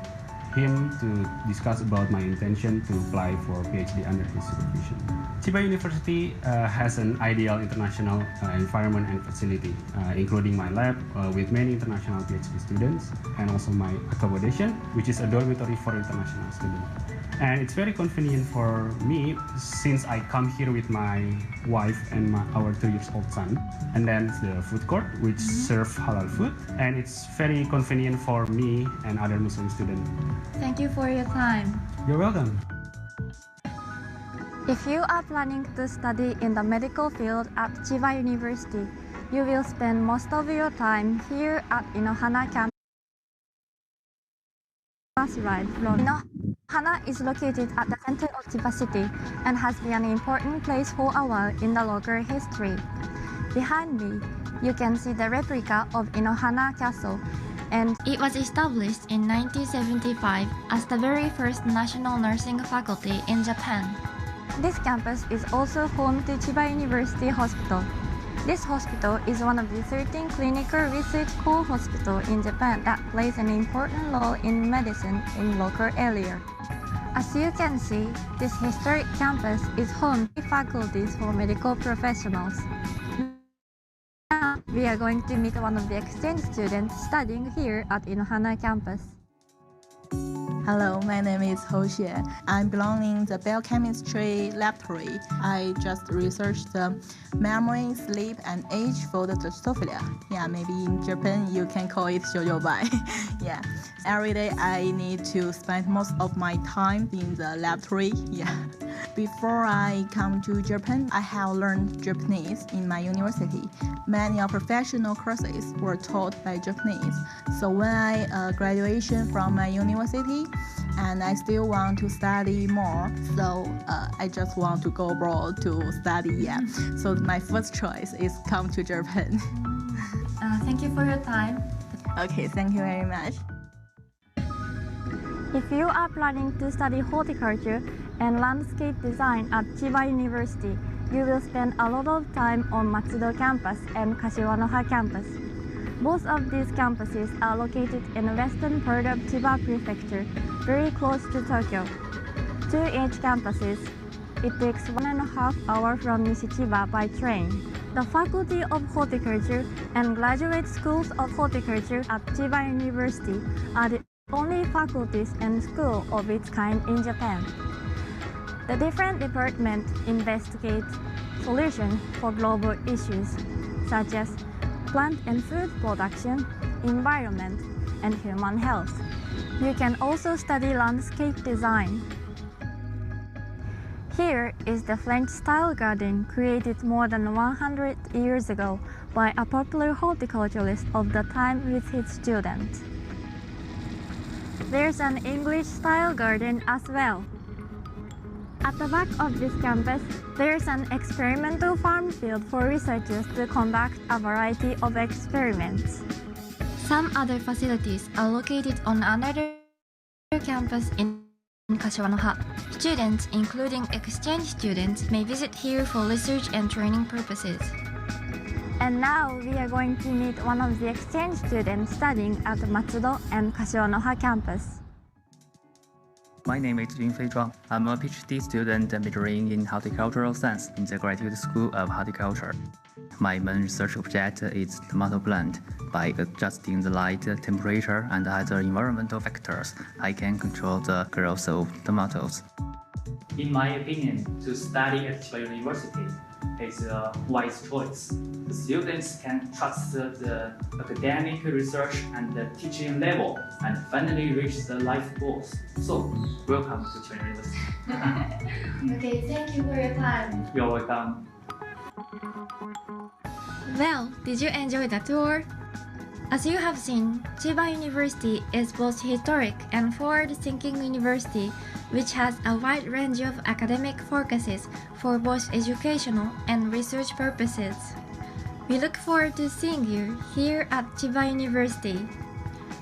him to discuss about my intention to apply for PhD under his supervision. Chiba University has an ideal international environment and facility, including my lab with many international PhD students, and also my accommodation, which is a dormitory for international students. And it's very convenient for me since I come here with my wife and our 2-year-old son. And then the food court, which serve halal food. And it's very convenient for me and other Muslim students. Thank you for your time. You're welcome. If you are planning to study in the medical field at Chiba University, you will spend most of your time here at Inohana campus. Ride from Inohana is located at the center of Chiba City and has been an important place for a while in the local history. Behind me, you can see the replica of Inohana Castle, and it was established in 1975 as the very first national nursing faculty in Japan. This campus is also home to Chiba University Hospital. This hospital is one of the 13 clinical research core hospitals in Japan that plays an important role in medicine in local area. As you can see, this historic campus is home to faculties for medical professionals. Now, we are going to meet one of the exchange students studying here at Inohana campus. Hello, my name is Ho Xue. I'm belonging the biochemistry laboratory. I just researched the memory, sleep, and age for the Drosophila. Yeah, maybe in Japan you can call it shoujobai. Yeah, every day I need to spend most of my time in the laboratory. Yeah. Before I come to Japan, I have learned Japanese in my university. Many of professional courses were taught by Japanese. So when I graduation from my university, and I still want to study more, so I just want to go abroad to study. Yeah. So my first choice is come to Japan. Thank you for your time. Okay, thank you very much. If you are planning to study horticulture and landscape design at Chiba University, you will spend a lot of time on Matsudo campus and Kashiwanoha campus. Both of these campuses are located in the western part of Chiba Prefecture, very close to Tokyo. To each campuses, it takes 1.5 hours from Nishichiba by train. The Faculty of Horticulture and Graduate Schools of Horticulture at Chiba University are the only faculties and school of its kind in Japan. The different departments investigate solutions for global issues such as plant and food production, environment, and human health. You can also study landscape design. Here is the French-style garden created more than 100 years ago by a popular horticulturist of the time with his students. There's an English-style garden as well. At the back of this campus, there's an experimental farm field for researchers to conduct a variety of experiments. Some other facilities are located on another campus in Kashiwanoha. Students, including exchange students, may visit here for research and training purposes. And now we are going to meet one of the exchange students studying at Matsudo and Kashiwanoha campus. My name is Junfei Zhuang. I'm a PhD student majoring in horticultural science in the Graduate School of Horticulture. My main research object is tomato plant. By adjusting the light, temperature, and other environmental factors, I can control the growth of tomatoes. In my opinion, to study at Chiba University is a wise choice. The students can trust the academic research and the teaching level and finally reach the life goals. So, welcome to Chiba University. Okay, thank you for your time. You're welcome. Well, did you enjoy the tour? As you have seen, Chiba University is both historic and forward-thinking university, which has a wide range of academic focuses for both educational and research purposes. We look forward to seeing you here at Chiba University.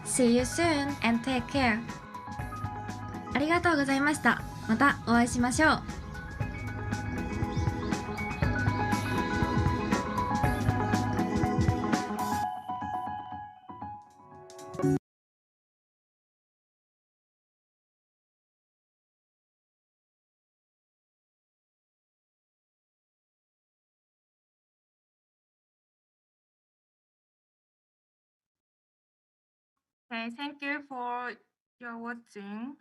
See you soon and take care. ありがとうございました。またお会いしましょう。Okay, thank you for your watching.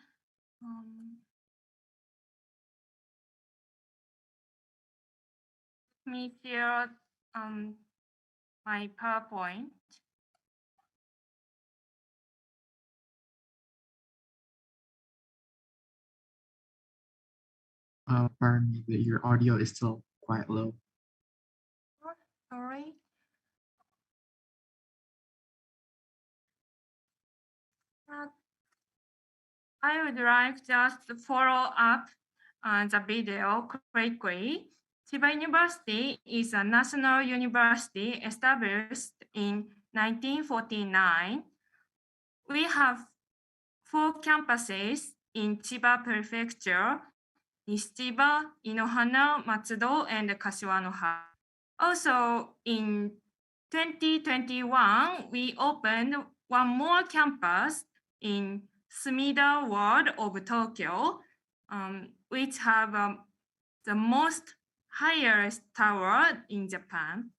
Let me share my PowerPoint. Pardon me, but your audio is still quite low. Sorry. I would like just to follow up the video quickly. Chiba University is a national university established in 1949. We have 4 campuses in Chiba Prefecture, Nishichiba, Inohana, Matsudo, and Kashiwanoha. Also, in 2021, we opened one more campus in Sumida Ward of Tokyo, which have the most highest tower in Japan.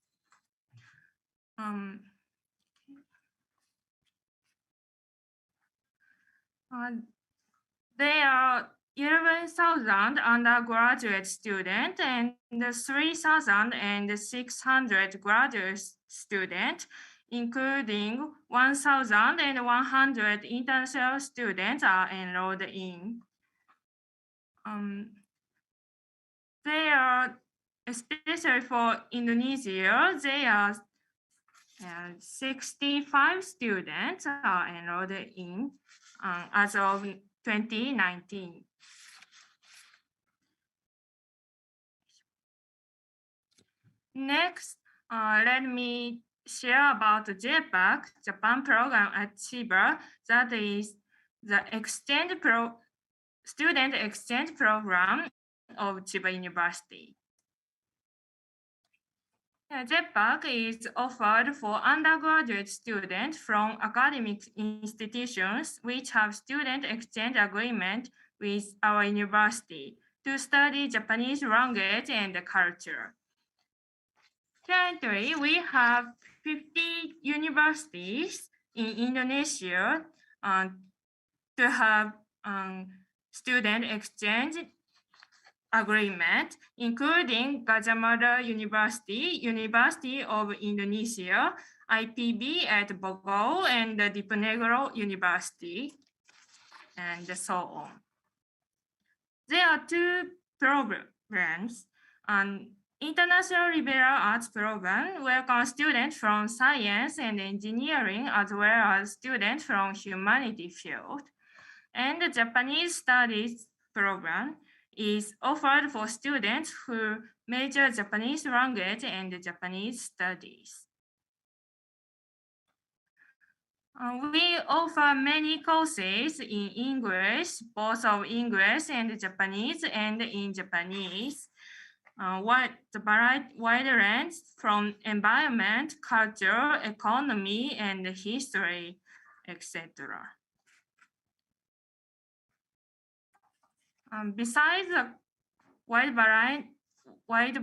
There are 11,000 undergraduate students and 3,600 graduate students, including 1,100 international students are enrolled in. They are, especially for Indonesia, there are 65 students are enrolled in as of 2019. Next, let me share about the JPAC, Japan program at Chiba, that is the student exchange program of Chiba University. JPAC is offered for undergraduate students from academic institutions which have student exchange agreement with our university to study Japanese language and culture. Currently, we have 50 universities in Indonesia to have student exchange agreement, including Gajah Mada University, University of Indonesia, IPB at Bogor, and the Diponegoro University, and so on. There are 2 programs. An International Liberal Arts Program welcomes students from science and engineering, as well as students from humanity field. And the Japanese Studies Program is offered for students who major Japanese language and Japanese studies. We offer many courses in English, both of English and Japanese, and in Japanese. The wide range from environment, culture, economy, and history, etc. Besides the wide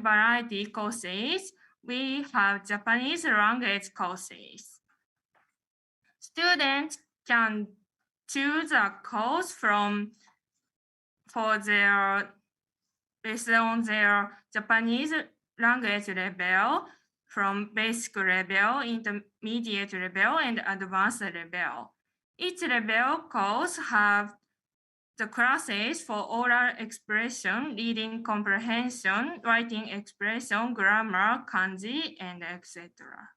variety courses, we have Japanese language courses. Students can choose a course based on their Japanese language level, from basic level, intermediate level, and advanced level. Each level course have the classes for oral expression, reading comprehension, writing expression, grammar, kanji, and etc.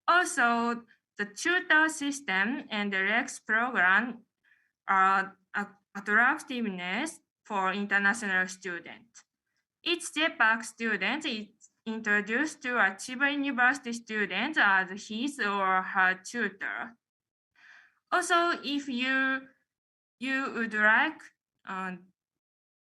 Also, the tutor system and the REX program are attractiveness for international students. Each JPAC student is introduced to a Chiba University student as his or her tutor. Also, if you would like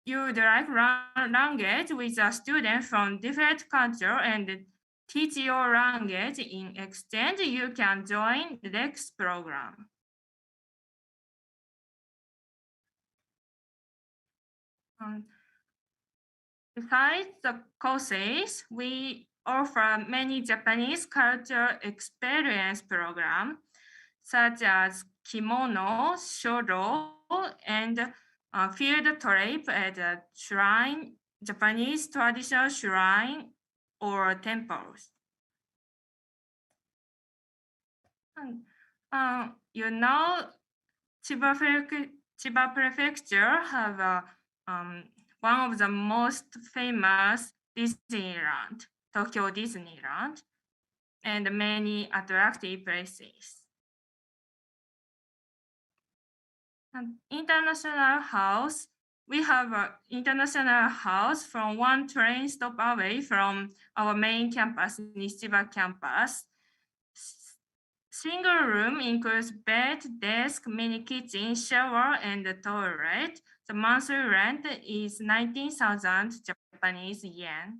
language with a student from different country and teach your language in exchange, you can join the REX program. Besides the courses, we offer many Japanese culture experience programs, such as kimono, shoro, and field trip at a shrine, Japanese traditional shrine or temples. You know, Chiba Prefecture have one of the most famous Disneyland, Tokyo Disneyland, and many attractive places. International house. We have an international house from one train stop away from our main campus, Nishiba campus. Single room includes bed, desk, mini kitchen, shower, and toilet. The monthly rent is 19,000 Japanese yen.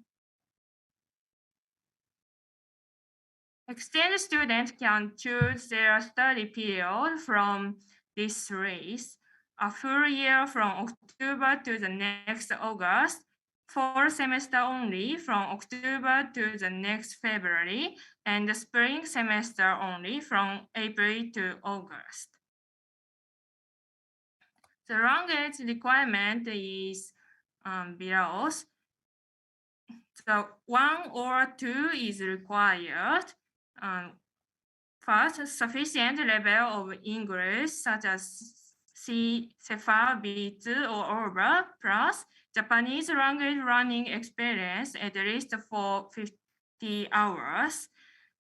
Exchange students can choose their study period from this list: a full year from October to the next August, fall semester only from October to the next February, and the spring semester only from April to August. The language requirement is below. So 1 or 2 is required. First, sufficient level of English, such as CEFA B2 or over, plus Japanese language learning experience at least for 50 hours,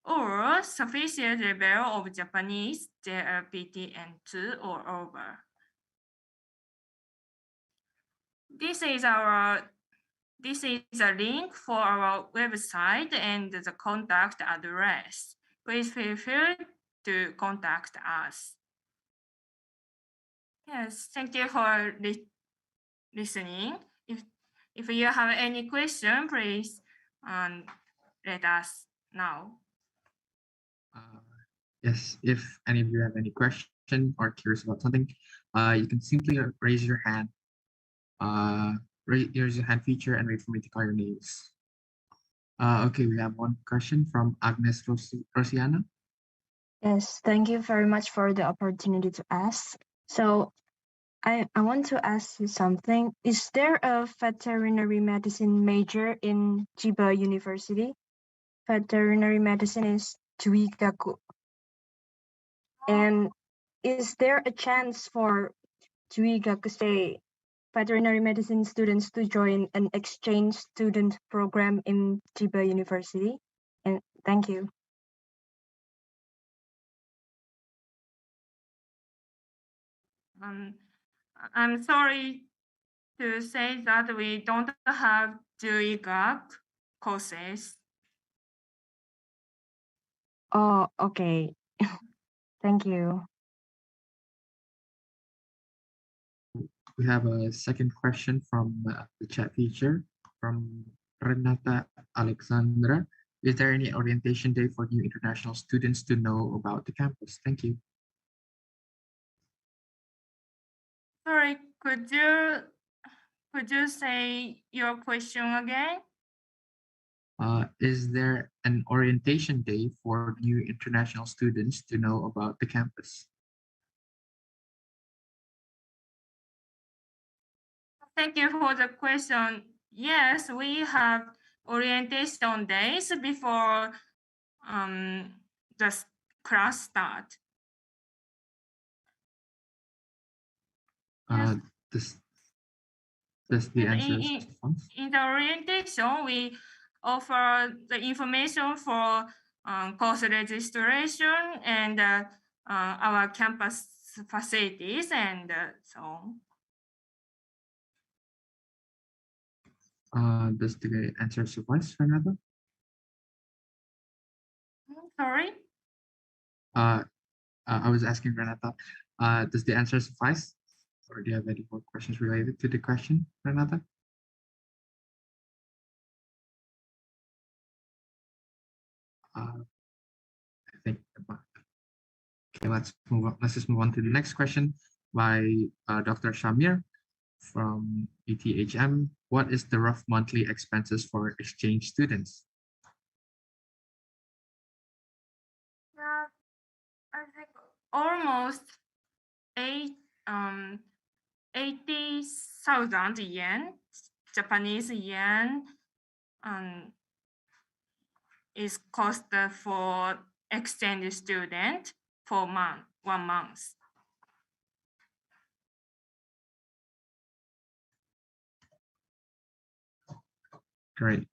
or sufficient level of Japanese JLPT N2 or over. This is a link for our website and the contact address. Please feel free to contact us. Yes, thank you for listening. If you have any question, please let us know. Yes, if any of you have any question or curious about something, you can simply raise your hand. Raise your hand feature and wait for me to call your names. Okay, we have one question from Agnes Rosiana. Yes, thank you very much for the opportunity to ask. So I want to ask you something. Is there a veterinary medicine major in Chiba University? Veterinary medicine is Juigaku. And is there a chance for Juigaku, say, veterinary medicine students to join an exchange student program in Chiba University? And thank you. I'm sorry to say that we don't have Juigak courses. Oh, okay. Thank you. We have a second question from the chat feature from Renata Alexandra. Is there any orientation day for new international students to know about the campus? Thank you. Sorry, could you say your question again? Is there an orientation day for new international students to know about the campus? Thank you for the question. Yes, we have orientation days before the class start. Does the answer in the orientation, we offer the information for course registration and our campus facilities and so on. Does the answer suffice, Renata? Sorry? I was asking Renata, does the answer suffice? Or do you have any more questions related to the question, Renata? I think, okay, let's move on. Let's just move on to the next question by Dr. Shamir from ETHM. What is the rough monthly expenses for exchange students? Yeah, I think almost 80,000 yen, Japanese yen, is cost for exchange student for 1 month. Great.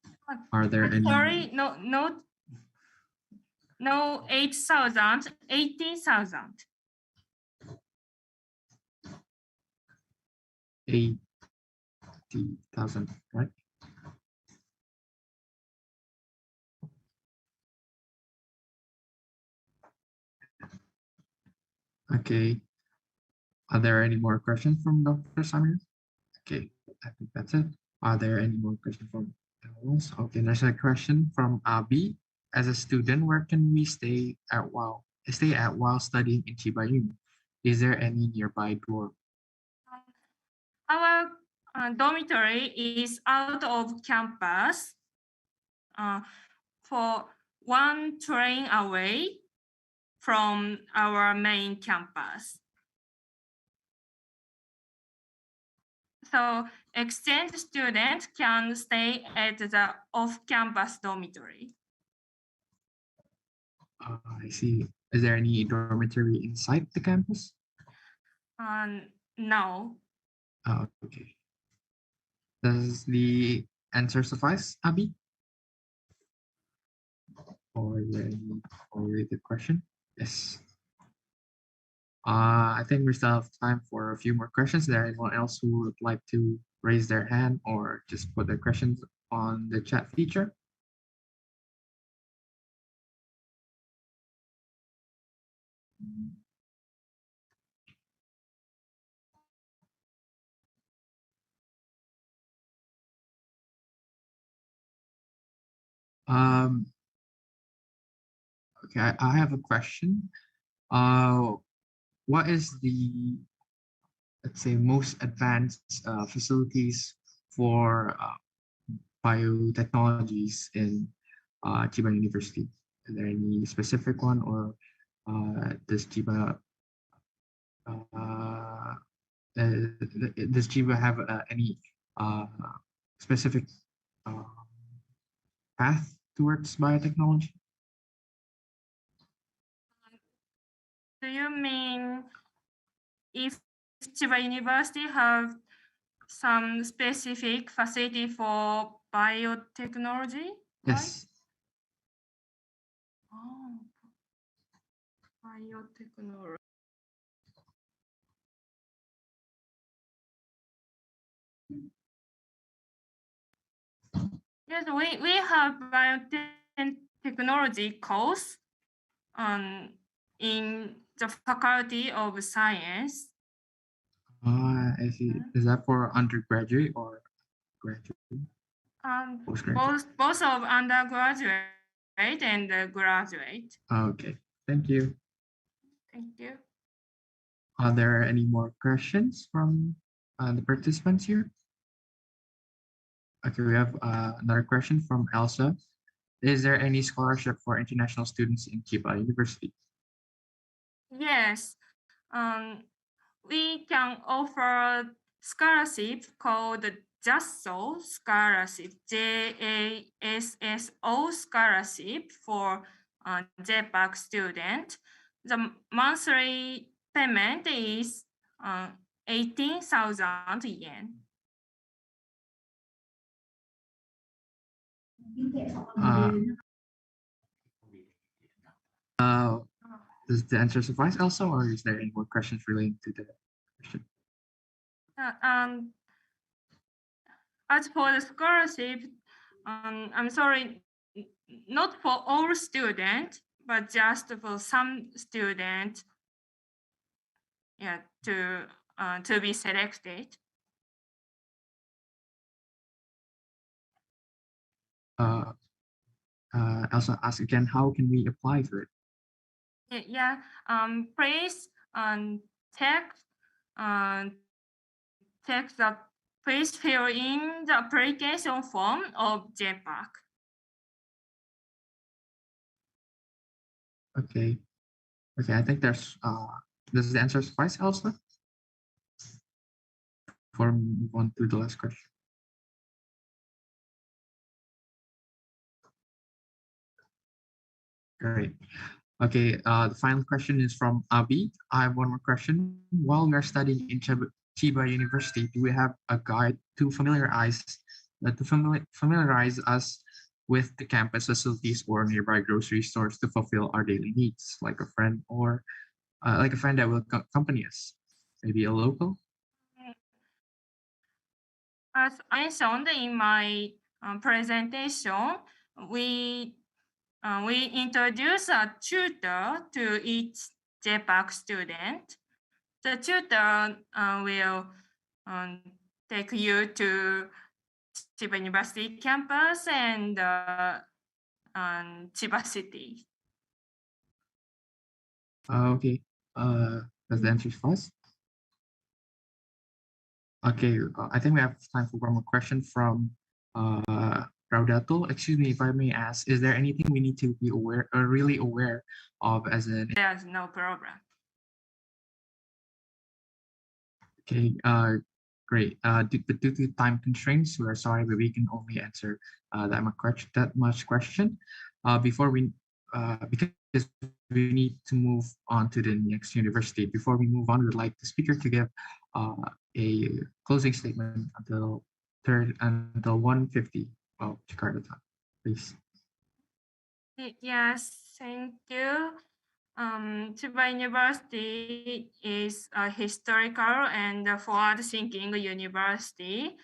Are there any? Sorry, no, 8,000, 80,000. 80,000, right? Okay. Are there any more questions from Dr. Samir? Okay, I think that's it. Are there any more questions from anyone else? Okay, there's a question from Abi. As a student, where can we stay at while studying in Chiba-Uni? Is there any nearby dorm? Our dormitory is out of campus for 1 train away from our main campus. So exchange students can stay at the off-campus dormitory. I see. Is there any dormitory inside the campus? No. Oh, okay. Does the answer suffice, Abi? Or is there any related question? Yes. I think we still have time for a few more questions. Is there anyone else who would like to raise their hand or just put their questions on the chat feature? Okay, I have a question. What is the, let's say, most advanced facilities for biotechnologies in Chiba University? Is there any specific one, or does Chiba have any specific path towards biotechnology? Do you mean if Chiba University have some specific facility for biotechnology? Yes. Oh, biotechnology. Yes, we have biotechnology course in the Faculty of Science. I see. Is that for undergraduate or graduate? Postgraduate. Both of undergraduate and graduate. Okay, thank you. Thank you. Are there any more questions from the participants here? Okay, we have another question from Elsa. Is there any scholarship for international students in Chiba University? Yes, we can offer scholarship called JASSO scholarship, JASSO scholarship for JPAC student. The monthly payment is 18,000 yen. Does the answer suffice, Elsa, or is there any more questions relating to the question? As for the scholarship, I'm sorry, not for all students, but just for some students, yeah, to be selected. Elsa asks again, how can we apply for it? Yeah, please text text the please fill in the application form of JPAC. Okay. Okay, I think there's does the answer suffice, Elsa? Before we move on to the last question. Great. Okay, the final question is from Abi. I have one more question. While we are studying in Chiba University, do we have a guide to familiarize us with the campus facilities or nearby grocery stores to fulfill our daily needs, like a friend or like a friend that will accompany us, maybe a local? As I mentioned in my presentation, we introduce a tutor to each JPAC student. The tutor will take you to Chiba University campus and Chiba City. Okay. Does the answer suffice? Okay, I think we have time for one more question from Raudatul. Excuse me if I may ask, is there anything we need to be really aware of as an... There's no problem. Okay, great. Due to time constraints, we are sorry, but we can only answer that much question. Because we need to move on to the next university. Before we move on, we would like the speaker to give a closing statement until 1:50 of Jakarta time, please. Yes, thank you. Chiba University is a historical and forward-thinking university.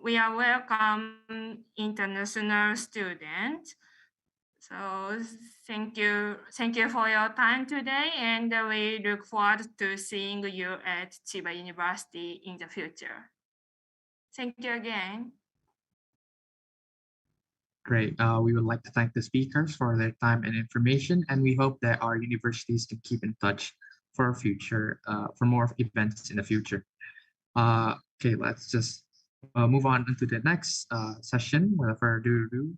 We are welcome international students. So thank you for your time today, and we look forward to seeing you at Chiba University in the future. Thank you again. Great. We would like to thank the speakers for their time and information, and we hope that our universities can keep in touch for more events in the future. Okay, let's just move on into the next session. Without further ado,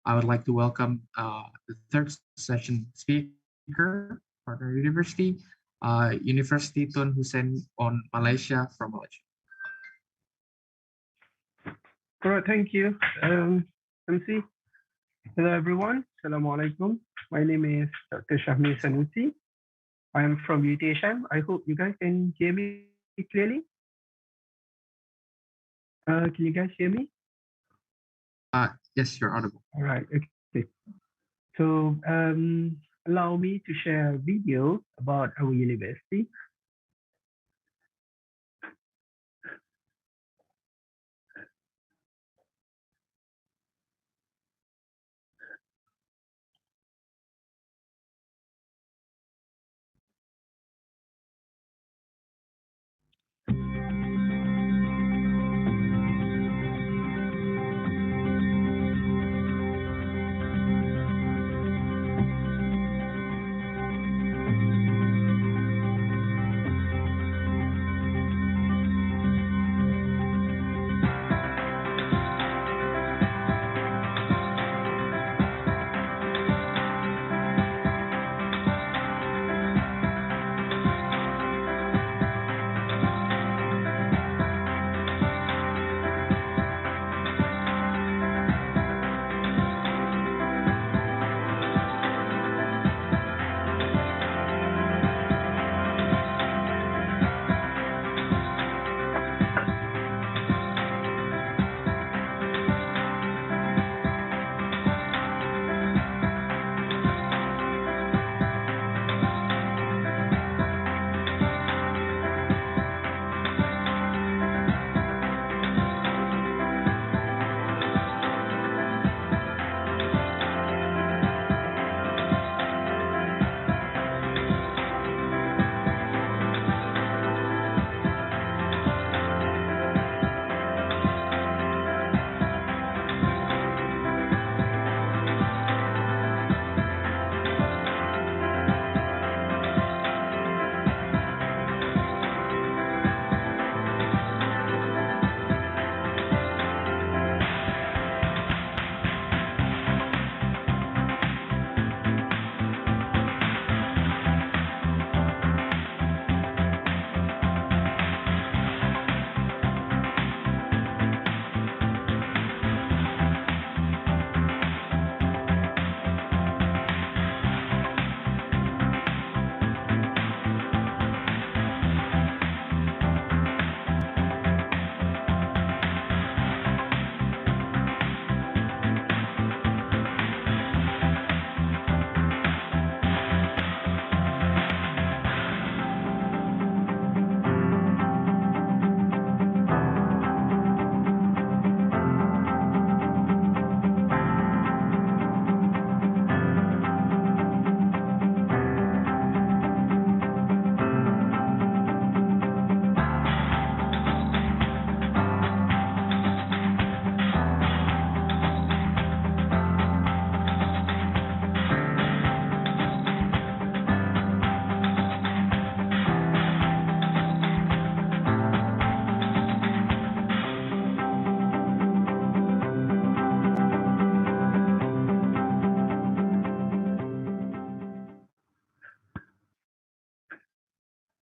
I would like to welcome the third session speaker, Partner University, University Tun Hussein on Malaysia from Malaysia. All right, thank you, MC. Hello, everyone. Assalamualaikum. My name is Dr. Shahmi Sanusi. I am from UTHM. I hope you guys can hear me clearly. Can you guys hear me? Yes, you're audible. All right, okay. So allow me to share a video about our university.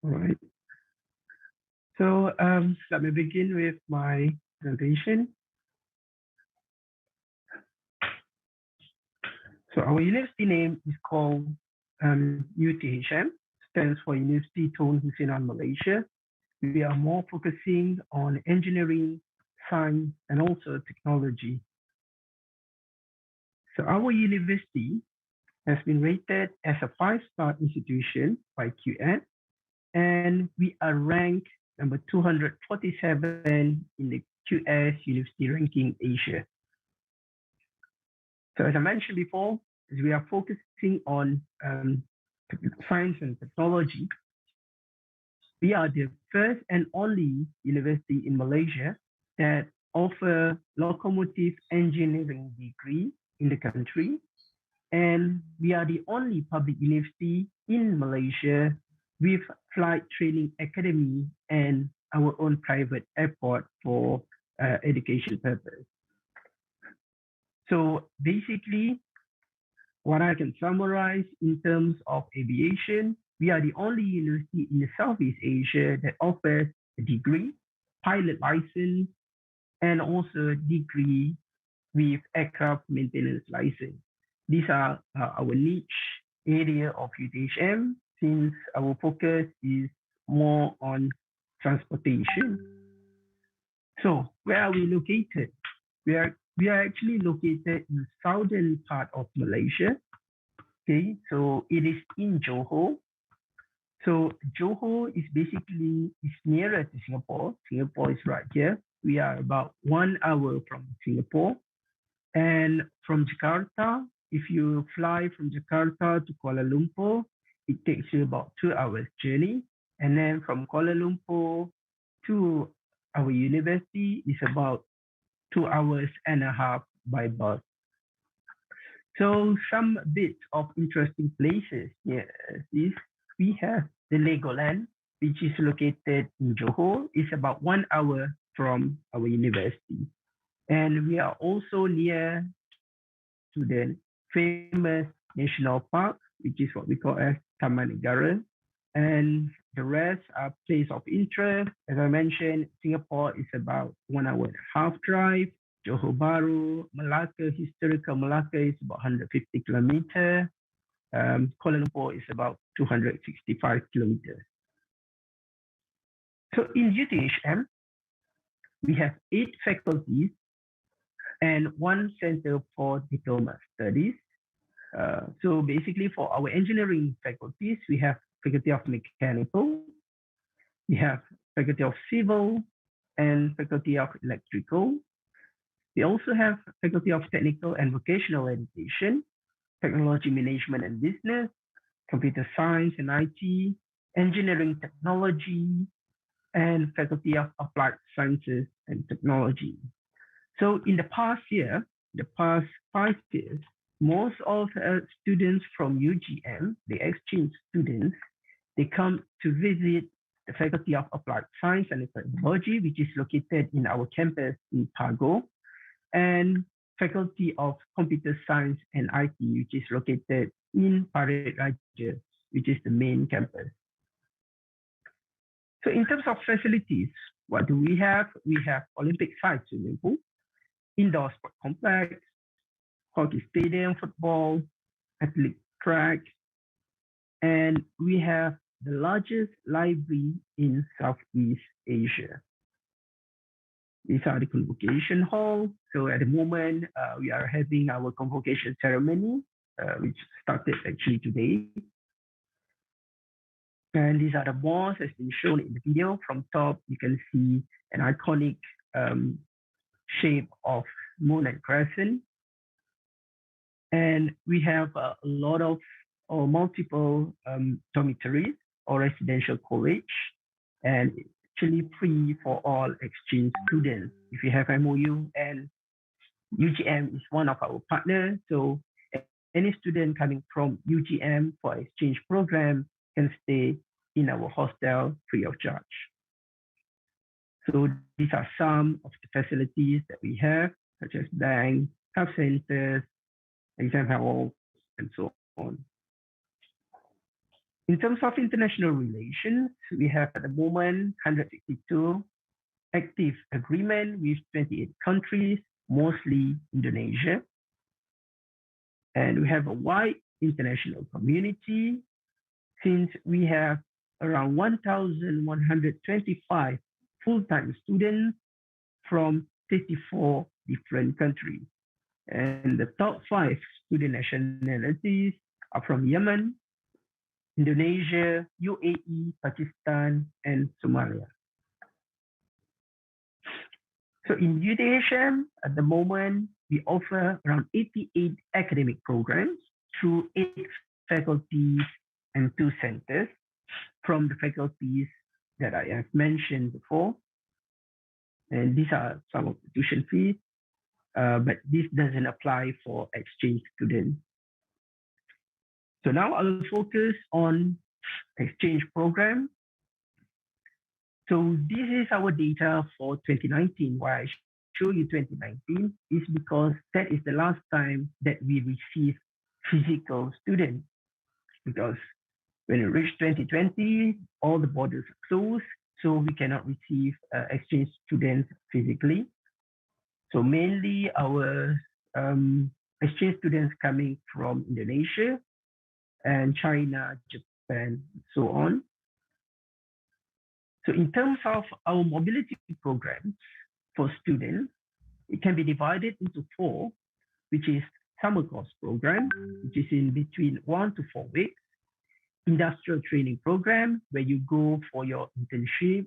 All right. So let me begin with my presentation. So our university name is called UTHM, stands for University Tun Husainan Malaysia. We are more focusing on engineering, science, and also technology. So our university has been rated as a 5-star institution by QS, and we are ranked number 247 in the QS University Ranking Asia. So as I mentioned before, we are focusing on science and technology. We are the first and only university in Malaysia that offer locomotive engineering degree in the country. And we are the only public university in Malaysia with flight training academy and our own private airport for education purpose. So basically, what I can summarize in terms of aviation, we are the only university in Southeast Asia that offers a degree, pilot license, and also a degree with aircraft maintenance license. These are our niche area of UTHM, since our focus is more on transportation. So where are we located? We are actually located in southern part of Malaysia. Okay, so it is in Johor. So Johor is nearer to Singapore. Singapore is right here. We are about 1 hour from Singapore. And from Jakarta, if you fly from Jakarta to Kuala Lumpur, it takes you about 2 hours journey. And then from Kuala Lumpur to our university is about 2 hours and a half by bus. So some bits of interesting places here is we have the Legoland, which is located in Johor. It's about 1 hour from our university. And we are also near to the famous national park, which is what we call as Taman Negara. And the rest are places of interest. As I mentioned, Singapore is about 1 hour and a half drive. Johor Bahru, Malacca, historical Malacca is about 150 kilometers. Kuala Lumpur is about 265 kilometers. So in UTHM, we have 8 faculties and 1 center for diploma studies. So basically for our engineering faculties, we have Faculty of Mechanical, we have Faculty of Civil, and Faculty of Electrical. We also have Faculty of Technical and Vocational Education, Technology Management and Business, Computer Science and IT, Engineering Technology, and Faculty of Applied Sciences and Technology. So in the past 5 years, most of the students from UGM, the exchange students, they come to visit the Faculty of Applied Science and Technology, which is located in our campus in Pago, and Faculty of Computer Science and IT, which is located in Parit Raja, which is the main campus. So in terms of facilities, what do we have? We have Olympic-sized swimming pool, indoor sport complex, hockey stadium, football, athletic track, and we have the largest library in Southeast Asia. These are the convocation hall. So at the moment, we are having our convocation ceremony, which started actually today. And these are the walls as been shown in the video. From top, you can see an iconic shape of moon and crescent. And we have a lot of or multiple dormitories or residential college, and it's actually free for all exchange students. If you have MOU, and UGM is one of our partners, so any student coming from UGM for exchange program can stay in our hostel free of charge. So these are some of the facilities that we have, such as bank, health centers, exam halls, and so on. In terms of international relations, we have at the moment 162 active agreement with 28 countries, mostly Indonesia. And we have a wide international community since we have around 1,125 full-time students from 54 different countries. And the top 5 student nationalities are from Yemen, Indonesia, UAE, Pakistan, and Somalia. So in UTHM, at the moment, we offer around 88 academic programs through 8 faculties and 2 centers from the faculties that I have mentioned before. And these are some of the tuition fees, but this doesn't apply for exchange students. So now I will focus on exchange program. So this is our data for 2019. Why I show you 2019 is because that is the last time that we received physical students. Because when it reached 2020, all the borders are closed, so we cannot receive exchange students physically. So mainly our exchange students coming from Indonesia and China, Japan, and so on. So in terms of our mobility programs for students, it can be divided into 4, which is summer course program, which is in between 1 to 4 weeks, industrial training program, where you go for your internship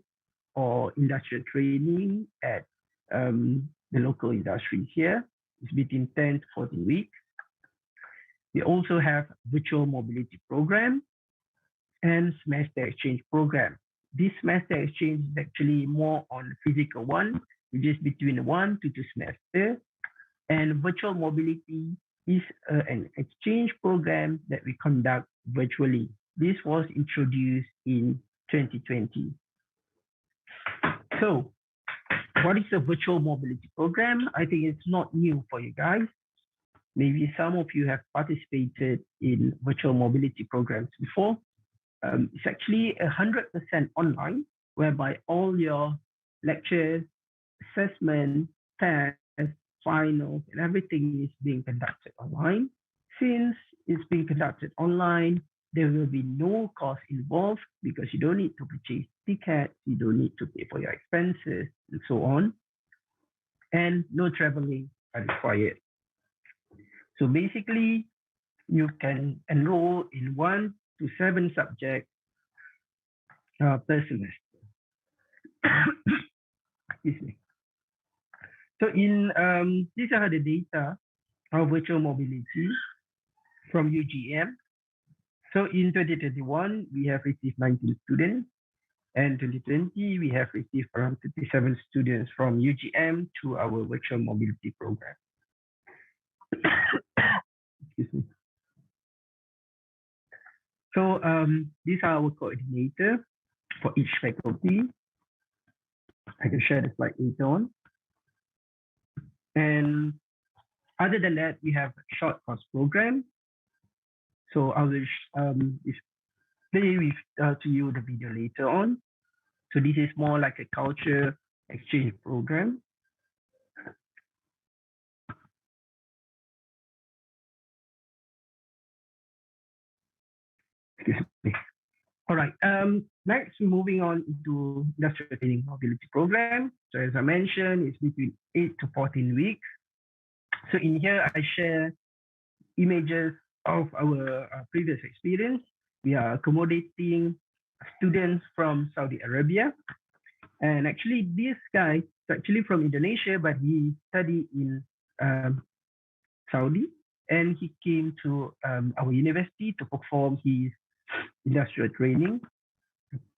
or industrial training at the local industry here. It's between 10 to 14 weeks. We also have virtual mobility program and semester exchange program. This semester exchange is actually more on physical one, which is between 1 to 2 semesters. And virtual mobility is an exchange program that we conduct virtually. This was introduced in 2020. So what is a virtual mobility program? I think it's not new for you guys. Maybe some of you have participated in virtual mobility programs before. It's actually 100% online, whereby all your lectures, assessment, tests, finals, and everything is being conducted online. Since it's being conducted online, there will be no cost involved because you don't need to purchase tickets, you don't need to pay for your expenses, and so on. And no traveling are required. So basically, you can enroll in 1 to 7 subjects per semester. Excuse me. So in these are the data of virtual mobility from UGM. So in 2021, we have received 19 students, and 2020, we have received around 57 students from UGM to our virtual mobility program. Excuse me. So these are our coordinators for each faculty. I can share the slide later on. And other than that, we have short course program. So I will play with to you the video later on. So this is more like a culture exchange program. Excuse me. All right. Next, we're moving on to industrial training mobility program. So as I mentioned, it's between 8 to 14 weeks. So in here, I share images of our previous experience. We are accommodating students from Saudi Arabia. And actually, this guy is actually from Indonesia, but he studied in Saudi. And he came to our university to perform his industrial training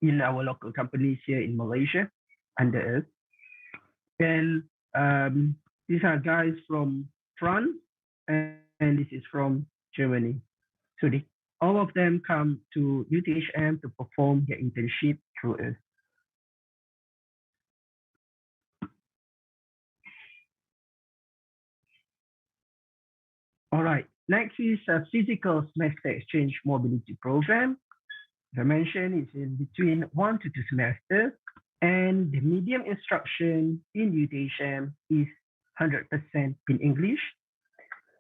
in our local companies here in Malaysia under us. And these are guys from France, and this is from Germany. So all of them come to UTHM to perform their internship through us. All right, next is a physical semester exchange mobility program. I mentioned, it's in between 1 to 2 semesters, and the medium instruction in UTHM is 100% in English,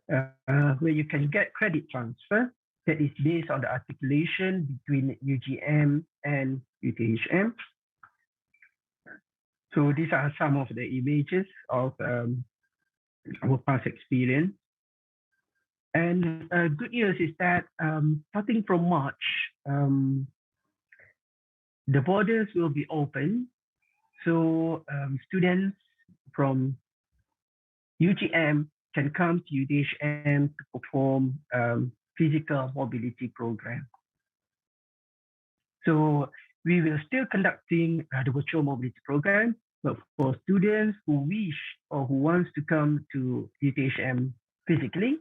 where you can get credit transfer that is based on the articulation between UGM and UTHM. So these are some of the images of our past experience. And good news is that starting from March, the borders will be open. So students from UGM can come to UTHM to perform physical mobility program. So we will still conducting the virtual mobility program, but for students who wish or who wants to come to UTHM physically,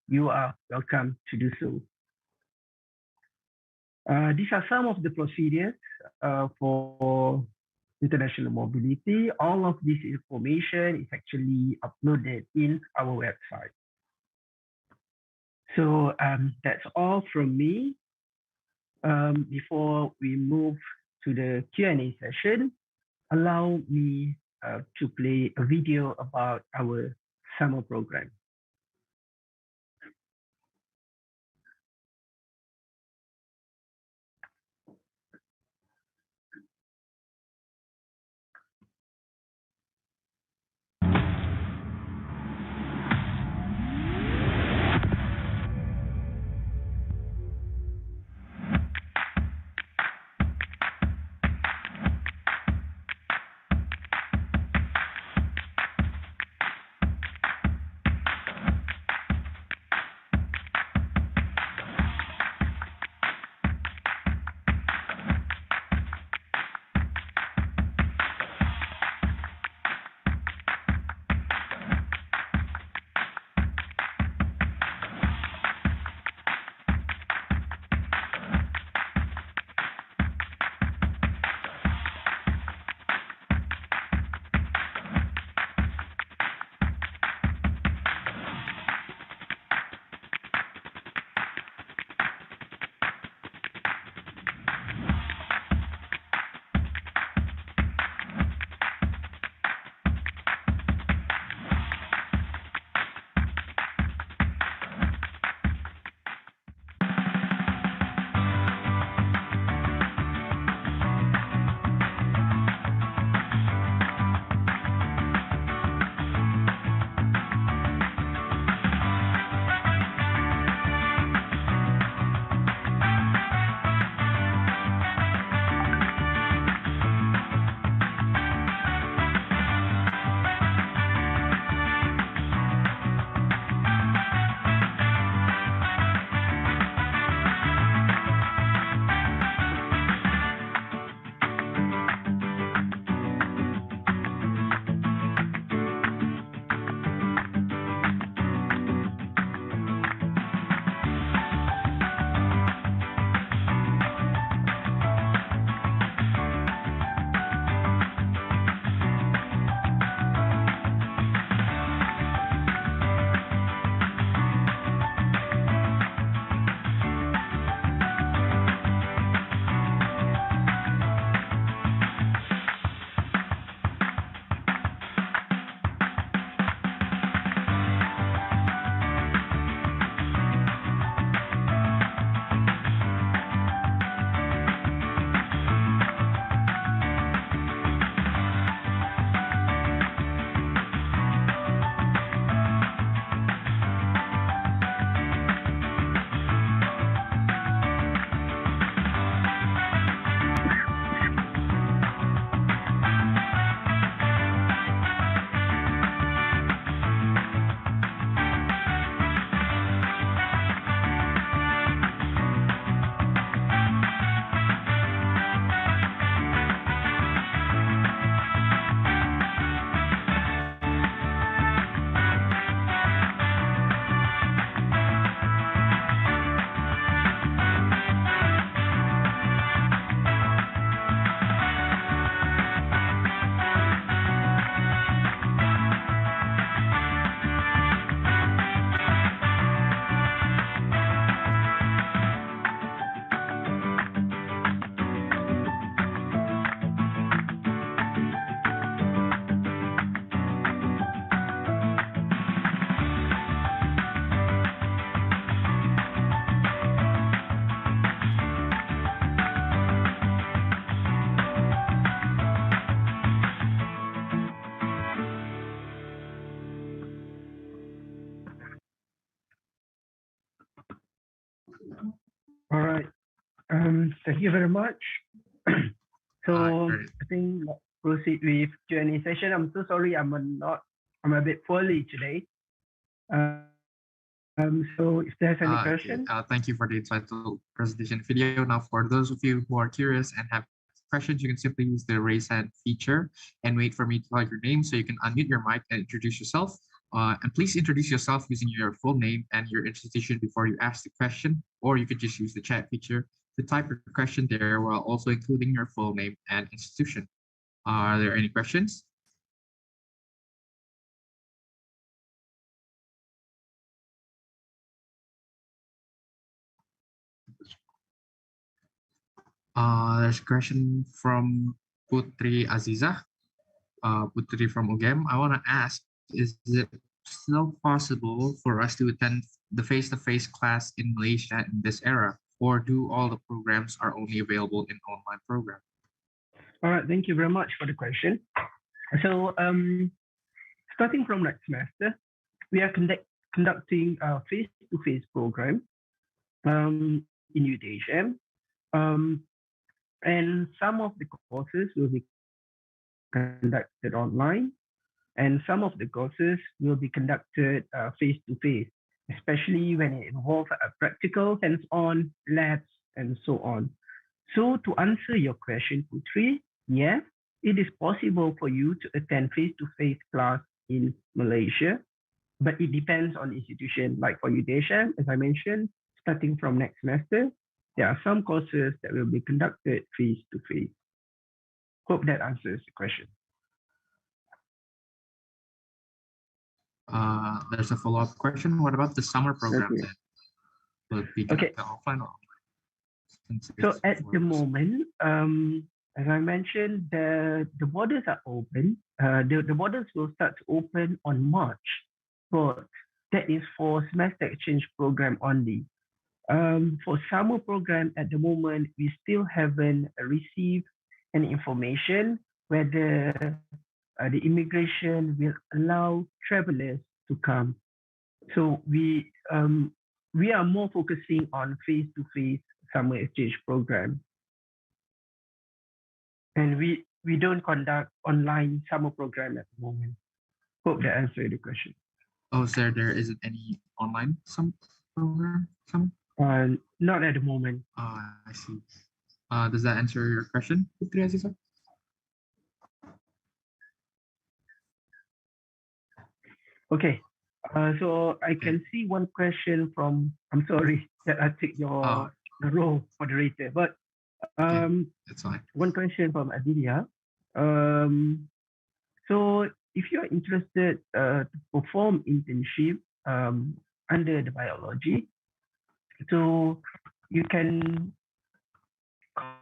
you are welcome to do so. These are some of the procedures for international mobility. All of this information is actually uploaded in our website. So that's all from me. Before we move to the Q&A session, allow me to play a video about our summer program. Thank you very much. So I think let's proceed with Q&A session. I'm so sorry I'm a bit poorly today. So if there's any questions. Thank you for the insightful presentation video. Now, for those of you who are curious and have questions, you can simply use the raise hand feature and wait for me to call your name so you can unmute your mic and introduce yourself. And please introduce yourself using your full name and your institution before you ask the question, or you could just use the chat feature to type your question there while also including your full name and institution. Are there any questions? There's a question from Putri Aziza. Putri from UGM. I want to ask, is it still possible for us to attend the face-to-face class in Malaysia in this era, or do all the programs are only available in online program? All right, thank you very much for the question. So starting from next semester, we are conducting a face-to-face program in UTHM. And some of the courses will be conducted online, and some of the courses will be conducted face-to-face, especially when it involves practical, hands-on, labs, and so on. So to answer your question, Putri, yes, it is possible for you to attend face-to-face class in Malaysia, but it depends on the institution. Like for UTHM, as I mentioned, starting from next semester, there are some courses that will be conducted face-to-face. Hope that answers the question. There's a follow-up question. What about the summer program then? Will it be conducted offline or online? So at the moment, as I mentioned, the borders are open. The borders will start to open on March, but that is for semester exchange program only. For summer program at the moment, we still haven't received any information whether the immigration will allow travelers to come. So we are more focusing on face-to-face summer exchange program. And we don't conduct online summer program at the moment. Hope that answered the question. Oh, sir, there isn't any online summer program? Not at the moment. I see. Does that answer your question, Putri Aziza? Okay. So I can see one question from, I'm sorry that I take your the role moderator, but that's fine. One question from Adilia. So if you're interested to perform internship under the biology, so you can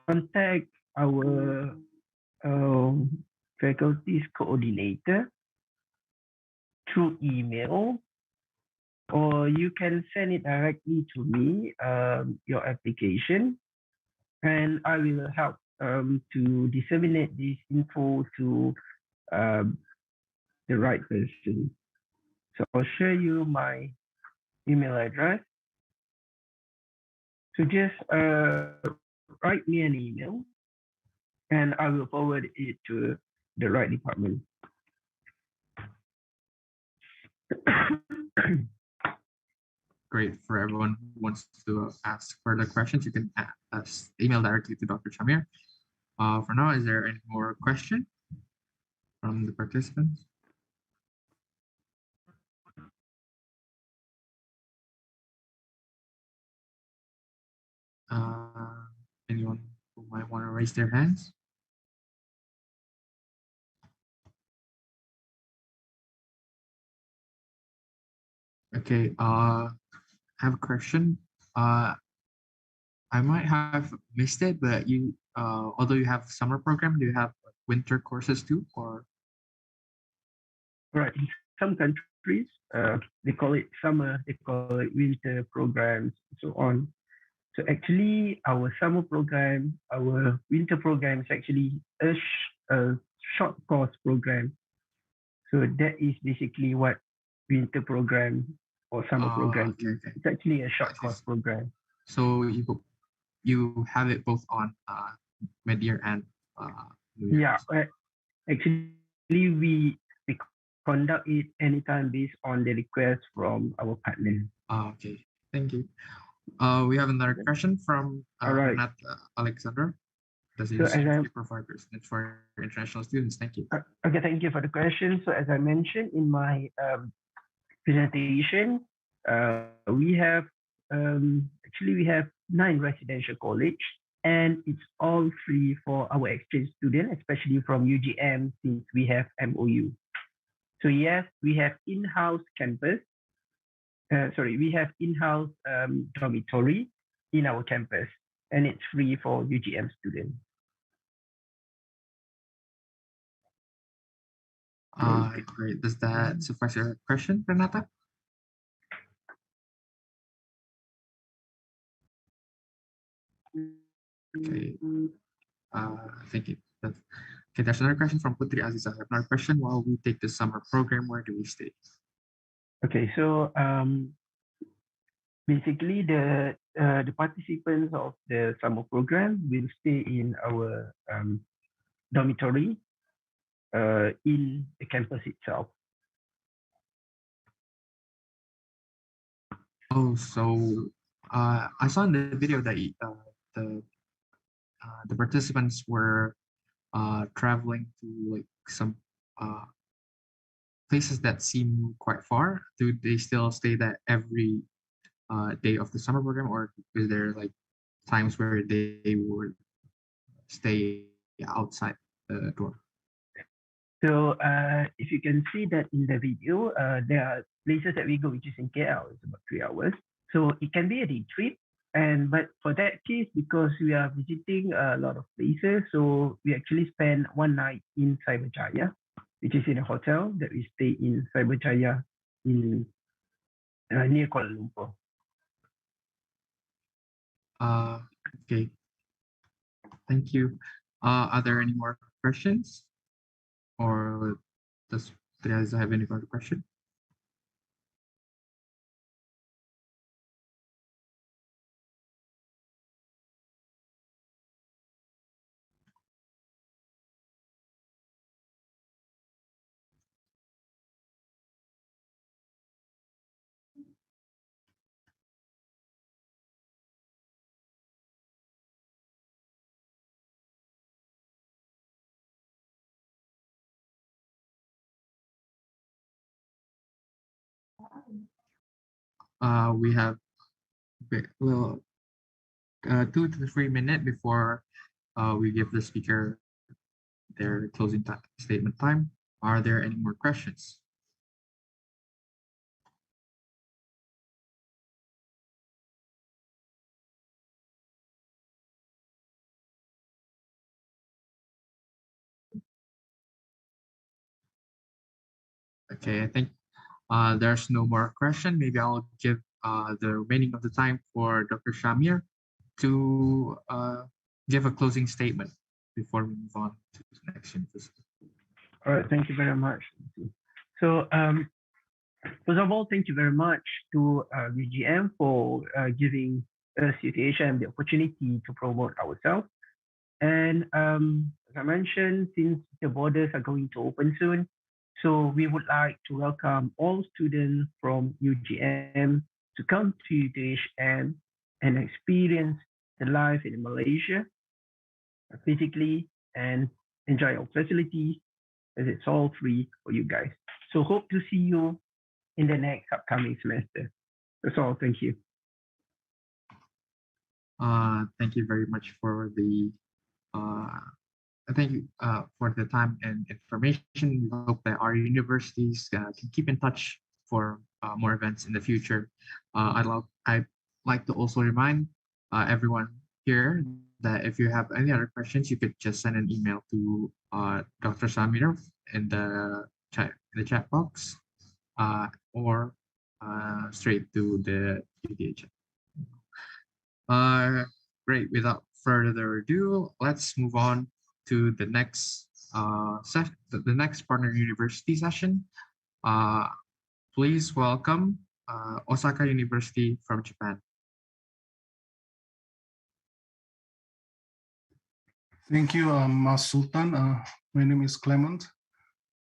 contact our faculty's coordinator through email, or you can send it directly to me, your application, and I will help to disseminate this info to the right person. So I'll share you my email address. So just write me an email and I will forward it to the right department. Great. For everyone who wants to ask further questions, you can email directly to Dr. Shamir. For now, is there any more question from the participants? Anyone who might want to raise their hands? Okay, I have a question. I might have missed it, but you, although you have summer program, do you have winter courses too, or? Right, in some countries, they call it summer, they call it winter programs, and so on. So actually, our summer program, our winter program is actually a short course program. So that is basically what winter program or summer program is. It's actually a short course program. So you have it both on mid-year and New Year? Yeah, actually, we conduct it anytime based on the request from our partner. Okay, thank you. We have another question from All right. Renata Alexander. Does So as university provide percentage for international students? Thank you. Okay, thank you for the question. So as I mentioned in my presentation, we have actually we have 9 residential college, and it's all free for our exchange students, especially from UGM, since we have MOU. So yes, we have in-house campus. We have in-house dormitory in our campus, and it's free for UGM students. Great. Does that suffice your question, Renata? Okay. Thank you. Okay, there's another question from Putri Aziza. I have another question. While we take the summer program, where do we stay? Okay, so basically the participants of the summer program will stay in our dormitory in the campus itself. Oh, so I saw in the video that the participants were traveling to like some places that seem quite far. Do they still stay that every day of the summer program, or is there like times where they would stay outside the dorm? So if you can see that in the video, there are places that we go, which is in KL, it's about 3 hours. So it can be a day trip. But for that case, because we are visiting a lot of places, so we actually spend 1 night in Cyberjaya, which is in a hotel that we stay in Cyberjaya in near Kuala Lumpur. Okay. Thank you. Are there any more questions? Or does Teresa have any other question? We have well 2 to 3 minutes before we give the speaker their closing statement time. Are there any more questions? Okay, I think there's no more question. Maybe I'll give the remaining of the time for Dr. Shamir to give a closing statement before we move on to the next university. All right, thank you very much. So first of all, thank you very much to UGM for giving us UTHM the opportunity to promote ourselves. And as I mentioned, since the borders are going to open soon, so we would like to welcome all students from UGM to come to UTHM and experience the life in Malaysia physically and enjoy our facilities, as it's all free for you guys. So hope to see you in the next upcoming semester. That's all. Thank you. Thank you very much for the thank you for the time and information. We hope that our universities can keep in touch for more events in the future. I'd like to also remind everyone here that if you have any other questions, you could just send an email to Dr. Samir in the chat box or straight to the UDH. Great. Without further ado, let's move on to the next the next partner university session. Please welcome Osaka University from Japan. Thank you, Mas Sultan. My name is Clement,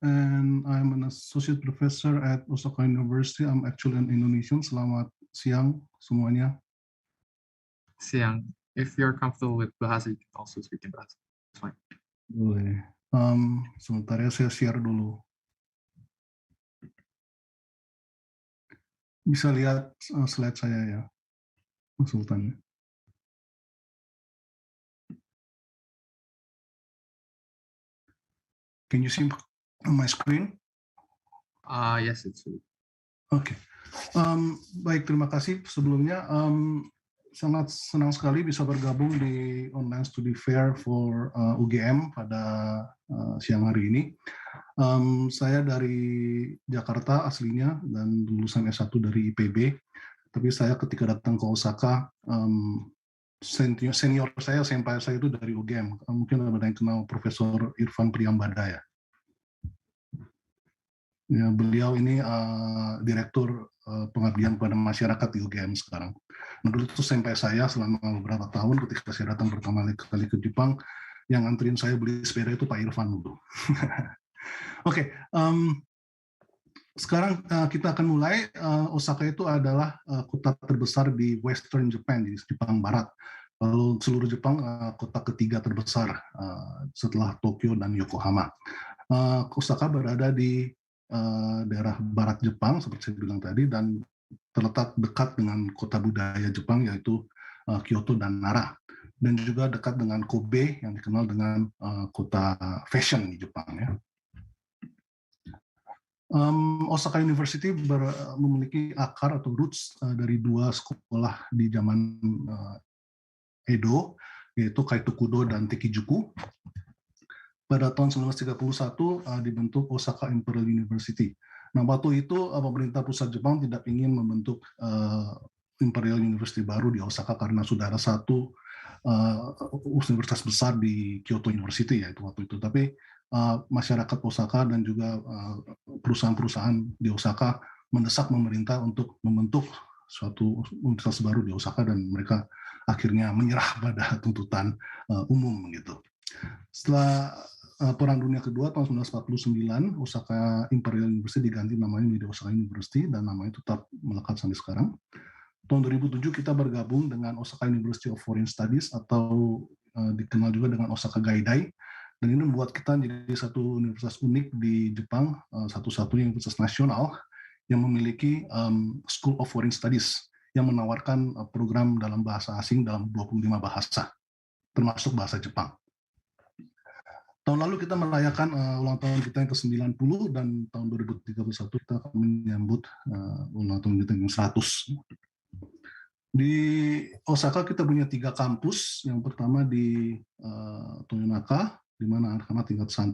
and I'm an associate professor at Osaka University. I'm actually an Indonesian. Selamat siang semuanya. Siang. If you're comfortable with bahasa, you can also speak in bahasa. It's fine. Boleh. Sebentar ya, saya share dulu. Bisa lihat slide saya ya, Mas Sultan. Can you see my screen? Yes, it's good. Oke. Baik, terima kasih sebelumnya. Sangat senang sekali bisa bergabung di Online Study Fair for UGM pada siang hari ini. Saya dari Jakarta aslinya dan lulusan S1 dari IPB. Tapi saya ketika datang ke Osaka, senior saya, senpai saya itu dari UGM. Mungkin ada yang kenal Profesor Irfan Priyambada ya. Ya, beliau ini direktur pengabdian kepada masyarakat di UGM sekarang. Nah, dulu itu senpai saya selama beberapa tahun ketika saya datang pertama kali ke Jepang, yang nganterin saya beli sepeda itu Pak Irfan dulu. Oke, sekarang kita akan mulai. Osaka itu adalah kota terbesar di Western Japan, di Jepang Barat. Lalu seluruh Jepang kota ketiga terbesar setelah Tokyo dan Yokohama. Osaka berada di daerah barat Jepang seperti saya bilang tadi dan terletak dekat dengan kota budaya Jepang yaitu Kyoto dan Nara, dan juga dekat dengan Kobe yang dikenal dengan kota fashion di Jepang ya. Osaka University memiliki akar atau roots dari dua sekolah di zaman Edo, yaitu Kaitokudo dan Tekijuku. Pada tahun 1931 dibentuk Osaka Imperial University. Nah, waktu itu pemerintah pusat Jepang tidak ingin membentuk Imperial University baru di Osaka karena sudah ada satu universitas besar di Kyoto University yaitu waktu itu. Tapi masyarakat Osaka dan juga perusahaan-perusahaan di Osaka mendesak pemerintah untuk membentuk suatu universitas baru di Osaka dan mereka akhirnya menyerah pada tuntutan umum gitu. Setelah Perang Dunia Kedua tahun 1949, Osaka Imperial University diganti namanya menjadi Osaka University dan namanya tetap melekat sampai sekarang. Tahun 2007 kita bergabung dengan Osaka University of Foreign Studies atau dikenal juga dengan Osaka Gaidai, dan ini membuat kita menjadi satu universitas unik di Jepang, satu-satunya universitas nasional yang memiliki School of Foreign Studies yang menawarkan program dalam bahasa asing dalam 25 bahasa, termasuk bahasa Jepang. Tahun lalu kita merayakan ulang tahun kita yang ke-90 dan tahun 2031 kita akan menyambut ulang tahun kita yang 100. Di Osaka kita punya 3 kampus. Yang pertama di Toyonaka, di mana anak-anak tingkat 1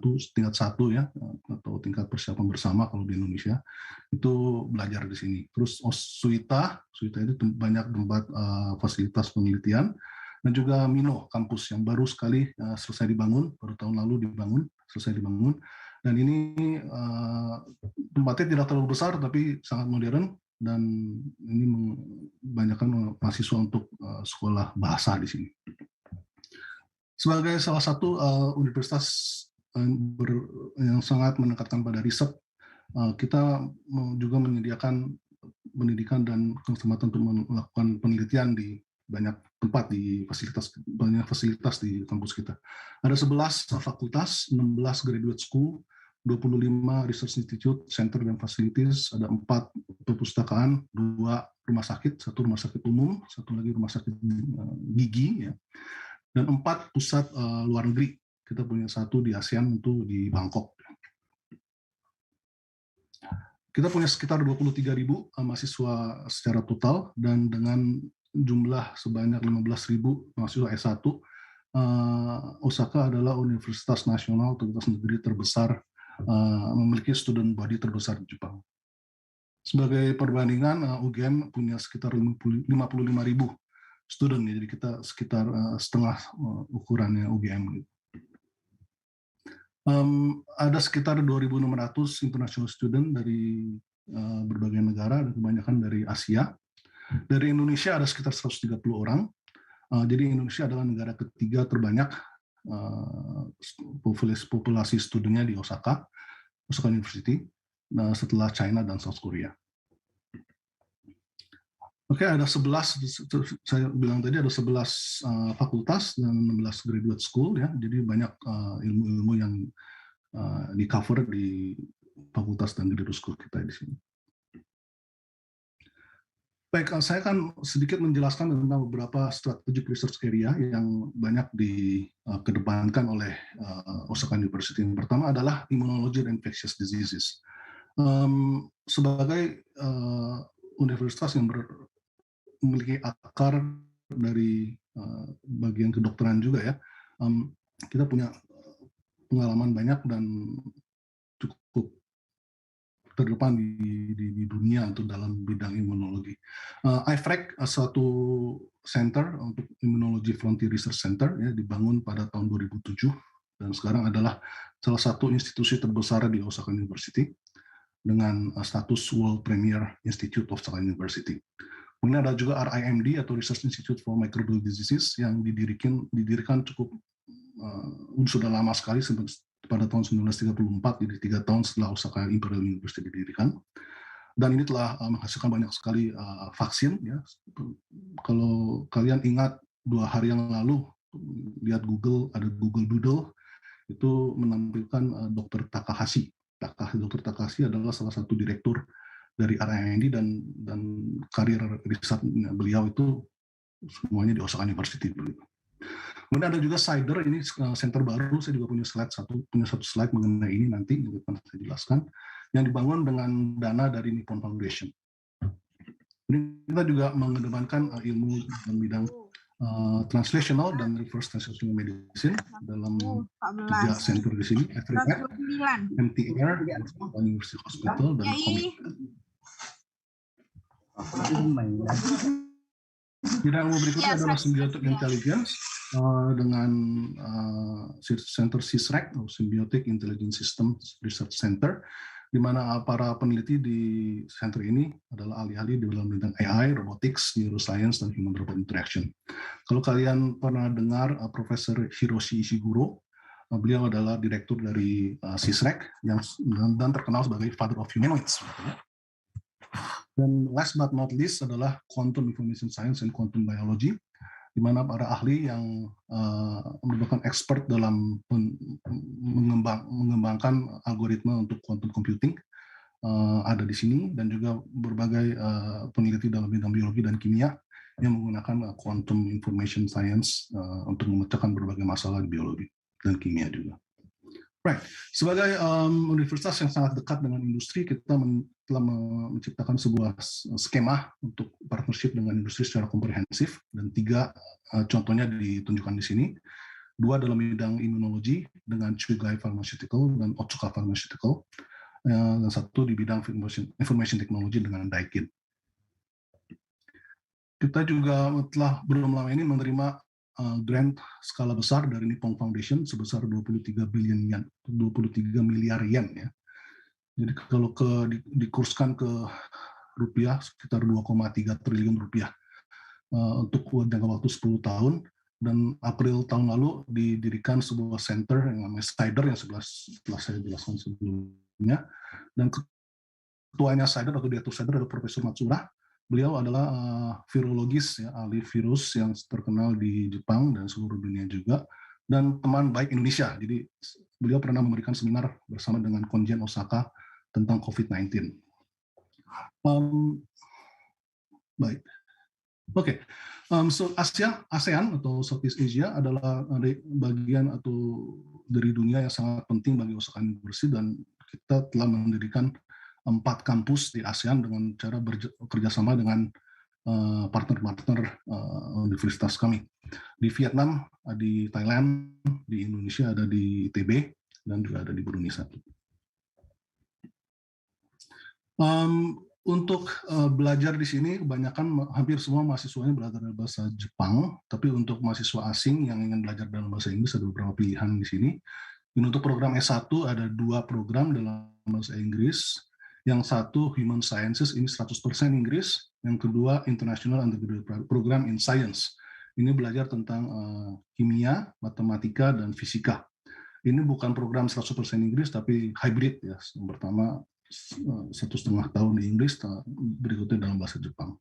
ya, atau tingkat persiapan bersama kalau di Indonesia, itu belajar di sini. Terus Suita itu banyak tempat fasilitas penelitian. Dan juga Mino kampus yang baru sekali selesai dibangun, baru tahun lalu selesai dibangun. Dan ini tempatnya tidak terlalu besar tapi sangat modern dan ini membanyakan mahasiswa untuk sekolah bahasa di sini. Sebagai salah satu universitas yang sangat meningkatkan pada riset, kita juga menyediakan pendidikan dan kesempatan untuk melakukan penelitian di banyak tempat di banyak fasilitas di kampus kita. Ada 11 fakultas, 16 graduate school, 25 research institute, center dan facilities, ada 4 perpustakaan, 2 rumah sakit, 1 rumah sakit umum, 1 lagi rumah sakit gigi, ya, dan 4 pusat luar negeri. Kita punya 1 di ASEAN, itu di Bangkok. Kita punya sekitar 23.000 mahasiswa secara total, dan dengan jumlah sebanyak 15.000 mahasiswa S1, Osaka adalah universitas nasional atau universitas negeri terbesar, memiliki student body terbesar di Jepang. Sebagai perbandingan, UGM punya sekitar 55.000 student, jadi kita sekitar setengah ukurannya UGM. Ada sekitar 2.600 international student dari berbagai negara, dan kebanyakan dari Asia. Dari Indonesia ada sekitar 130 orang. Jadi Indonesia adalah negara ketiga terbanyak populasi studinya di Osaka University, setelah China dan South Korea. Oke, ada 11, saya bilang tadi ada 11 fakultas dan 16 graduate school ya. Jadi banyak ilmu-ilmu yang di cover di fakultas dan graduate school kita di sini. Baik, saya akan sedikit menjelaskan tentang beberapa strategic research area yang banyak dikedepankan oleh Osaka University. Yang pertama adalah immunology and infectious diseases. Sebagai universitas yang memiliki akar dari bagian kedokteran juga ya, kita punya pengalaman banyak dan cukup terdepan di dunia untuk dalam bidang imunologi. IFRAC, suatu center untuk Immunology Frontier Research Center, ya, dibangun pada tahun 2007 dan sekarang adalah salah satu institusi terbesar di Osaka University dengan status World Premier Institute of Osaka University. Kemudian ada juga RIMD atau Research Institute for Microbial Diseases yang didirikan cukup sudah lama sekali pada tahun 1934, jadi 3 tahun setelah Osaka Imperial University didirikan. Dan ini telah menghasilkan banyak sekali vaksin. Ya. Kalau kalian ingat 2 hari yang lalu lihat Google, ada Google Doodle itu menampilkan Dr. Takahashi. Dr. Takahashi adalah salah satu direktur dari RIMD dan karir riset beliau itu semuanya di Osaka University. Kemudian ada juga CIDER, ini center baru, saya juga punya satu slide mengenai ini nanti akan saya jelaskan, yang dibangun dengan dana dari Nippon Foundation. Ini kita juga mengedepankan ilmu dalam bidang translational dan reverse translational medicine dalam 3 center di sini, FRIPAT, MTR, University Hospital, dan Bidang berikutnya adalah symbiotic intelligence dengan center SISREC atau Symbiotic Intelligence System Research Center, di mana para peneliti di center ini adalah ahli-ahli di dalam bidang AI, robotics, neuroscience, dan human robot interaction. Kalau kalian pernah dengar Profesor Hiroshi Ishiguro, beliau adalah direktur dari SISREC dan terkenal sebagai father of humanoids. Dan last but not least adalah Quantum Information Science and Quantum Biology, di mana para ahli yang merupakan expert dalam mengembangkan algoritma untuk quantum computing ada di sini, dan juga berbagai peneliti dalam bidang biologi dan kimia yang menggunakan Quantum Information Science untuk memecahkan berbagai masalah di biologi dan kimia juga. Right. Sebagai universitas yang sangat dekat dengan industri, kita telah menciptakan sebuah skema untuk partnership dengan industri secara komprehensif, dan 3 contohnya ditunjukkan di sini. 2 dalam bidang imunologi dengan Chugai Pharmaceutical dan Otsuka Pharmaceutical, dan 1 di bidang information technology dengan Daikin. Kita juga telah belum lama ini menerima grant skala besar dari Nippon Foundation sebesar 23 miliar yen ya. Jadi kalau dikurskan ke rupiah sekitar 2,3 triliun rupiah untuk jangka waktu 10 tahun. Dan April tahun lalu didirikan sebuah center yang namanya CIDER yang setelah saya jelaskan sebelumnya. Dan ketuanya CIDER atau direktur CIDER adalah Profesor Matsura. Beliau adalah virologis, ya, ahli virus yang terkenal di Jepang dan seluruh dunia juga, dan teman baik Indonesia. Jadi beliau pernah memberikan seminar bersama dengan Konjen Osaka tentang COVID-19. Baik, oke. So ASEAN atau Southeast Asia adalah bagian atau dari dunia yang sangat penting bagi Osaka University, dan kita telah mendirikan 4 kampus di ASEAN dengan cara bekerjasama dengan partner-partner universitas kami. Di Vietnam, di Thailand, di Indonesia ada di ITB, dan juga ada di Brunei satu. Untuk belajar di sini, kebanyakan hampir semua mahasiswanya belajar dalam bahasa Jepang, tapi untuk mahasiswa asing yang ingin belajar dalam bahasa Inggris ada beberapa pilihan di sini. Dan untuk program S1 ada 2 program dalam bahasa Inggris. Yang satu Human Sciences, ini 100% Inggris. Yang kedua International Undergraduate Program in Science. Ini belajar tentang kimia, matematika, dan fisika. Ini bukan program 100% Inggris, tapi hybrid ya. Yang pertama 1,5 tahun di Inggris, berikutnya dalam bahasa Jepang.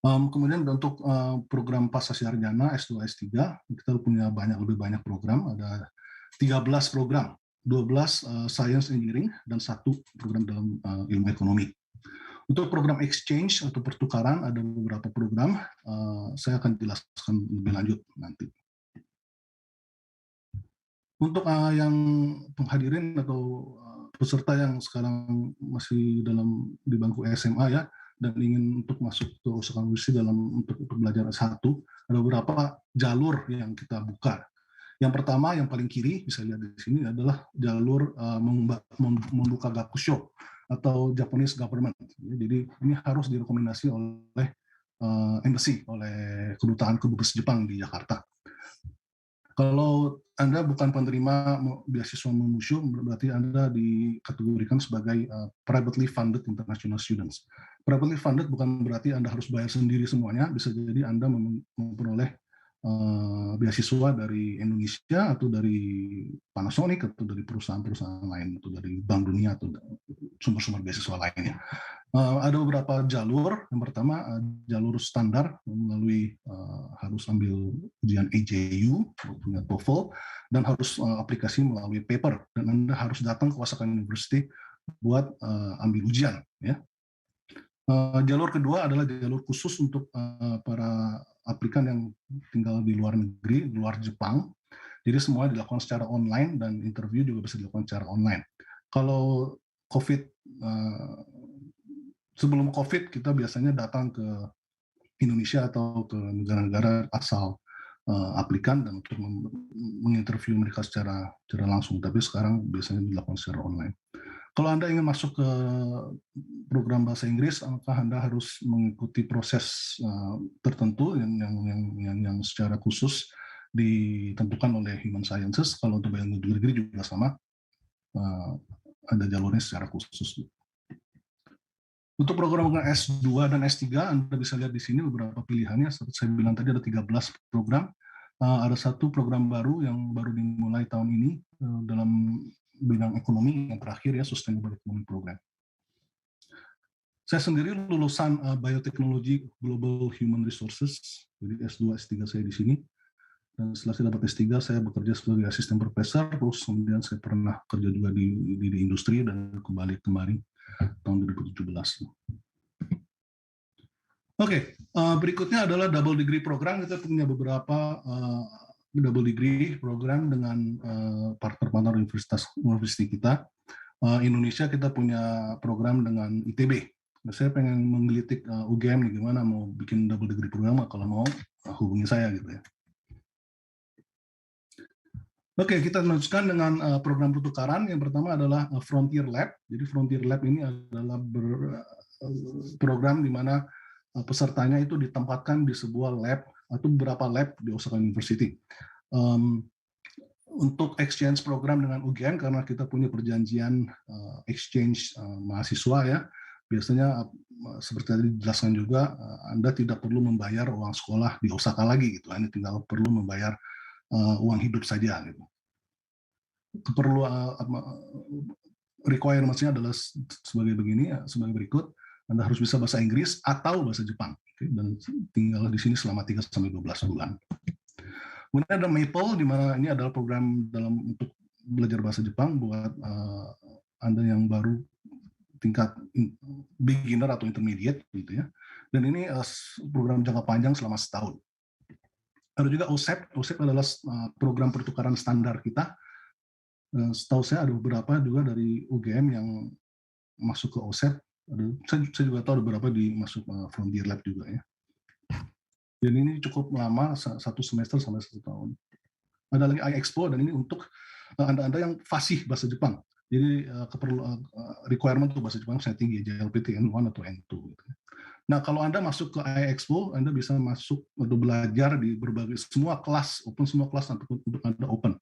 Kemudian untuk program pascasarjana S2, S3, kita punya lebih banyak program, ada 13 program, 12 science engineering, dan 1 program dalam ilmu ekonomi. Untuk program exchange atau pertukaran, ada beberapa program, saya akan jelaskan lebih lanjut nanti. Untuk yang penghadirin atau peserta yang sekarang masih di bangku SMA ya, dan ingin untuk masuk ke Osaka University untuk belajar S1, ada beberapa jalur yang kita buka. Yang pertama, yang paling kiri, bisa lihat di sini, adalah jalur membuka gakusho atau Japanese government. Jadi ini harus direkomendasi oleh embassy, oleh kedutaan kedubes Jepang di Jakarta. Kalau Anda bukan penerima beasiswa Mushu, berarti Anda dikategorikan sebagai privately funded international students. Privately funded bukan berarti Anda harus bayar sendiri semuanya, bisa jadi Anda memperoleh beasiswa dari Indonesia atau dari Panasonic atau dari perusahaan-perusahaan lain atau dari Bank Dunia atau sumber-sumber beasiswa lainnya. Ada beberapa jalur. Yang pertama jalur standar melalui harus ambil ujian AJU, punya TOEFL, dan harus aplikasi melalui paper. Dan Anda harus datang ke Osaka University buat ambil ujian. Ya. Jalur kedua adalah jalur khusus untuk para aplikan yang tinggal di luar negeri, di luar Jepang. Jadi semua dilakukan secara online dan interview juga bisa dilakukan secara online. Kalau sebelum COVID kita biasanya datang ke Indonesia atau ke negara-negara asal aplikan dan untuk menginterview mereka secara langsung. Tapi sekarang biasanya dilakukan secara online. Kalau Anda ingin masuk ke program bahasa Inggris, maka Anda harus mengikuti proses tertentu yang secara khusus ditentukan oleh Human Sciences. Kalau untuk bachelor degree juga sama, ada jalurnya secara khusus. Untuk program S2 dan S3, Anda bisa lihat di sini beberapa pilihannya. Seperti saya bilang tadi ada 13 program. Ada 1 program baru yang baru dimulai tahun ini dalam bidang ekonomi yang terakhir ya, Sustainable Economy Program. Saya sendiri lulusan Bioteknologi Global Human Resources, jadi S2, S3 saya di sini. Dan setelah saya dapat S3, saya bekerja sebagai asisten profesor, terus kemudian saya pernah kerja juga di industri dan kembali kemarin tahun 2017. Oke, berikutnya adalah double degree program. Kita punya beberapa double degree program dengan partner-partner universitas kita. Indonesia kita punya program dengan ITB. Nah, saya pengen menggelitik UGM nih, gimana mau bikin double degree program, kalau mau hubungi saya gitu ya. Oke, kita lanjutkan dengan program pertukaran. Yang pertama adalah Frontier Lab. Jadi Frontier Lab ini adalah program di mana pesertanya itu ditempatkan di sebuah lab atau beberapa lab di Osaka University. Untuk exchange program dengan UGM, karena kita punya perjanjian exchange mahasiswa ya, biasanya seperti tadi dijelaskan juga, Anda tidak perlu membayar uang sekolah di Osaka lagi gitu, Anda tinggal perlu membayar uang hidup saja gitu. Requirements-nya adalah sebagai berikut. Anda harus bisa bahasa Inggris atau bahasa Jepang, dan tinggal di sini selama 3-12 bulan. Kemudian ada Maple, di mana ini adalah program untuk belajar bahasa Jepang buat Anda yang baru tingkat beginner atau intermediate gitu ya. Dan ini program jangka panjang selama setahun. Ada juga OSEP. OSEP adalah program pertukaran standar kita. Setahu saya ada beberapa juga dari UGM yang masuk ke OSEP. Saya juga tahu ada beberapa masuk Frontier Lab juga ya. Dan ini cukup lama, 1 semester sampai 1 tahun. Ada lagi iExpo, dan ini untuk Anda yang fasih bahasa Jepang. Jadi requirement untuk bahasa Jepang saya tinggi, JLPT N1 atau N2. Gitu. Nah, kalau Anda masuk ke iExpo, Anda bisa masuk atau belajar di berbagai semua kelas, semua kelas untuk Anda open.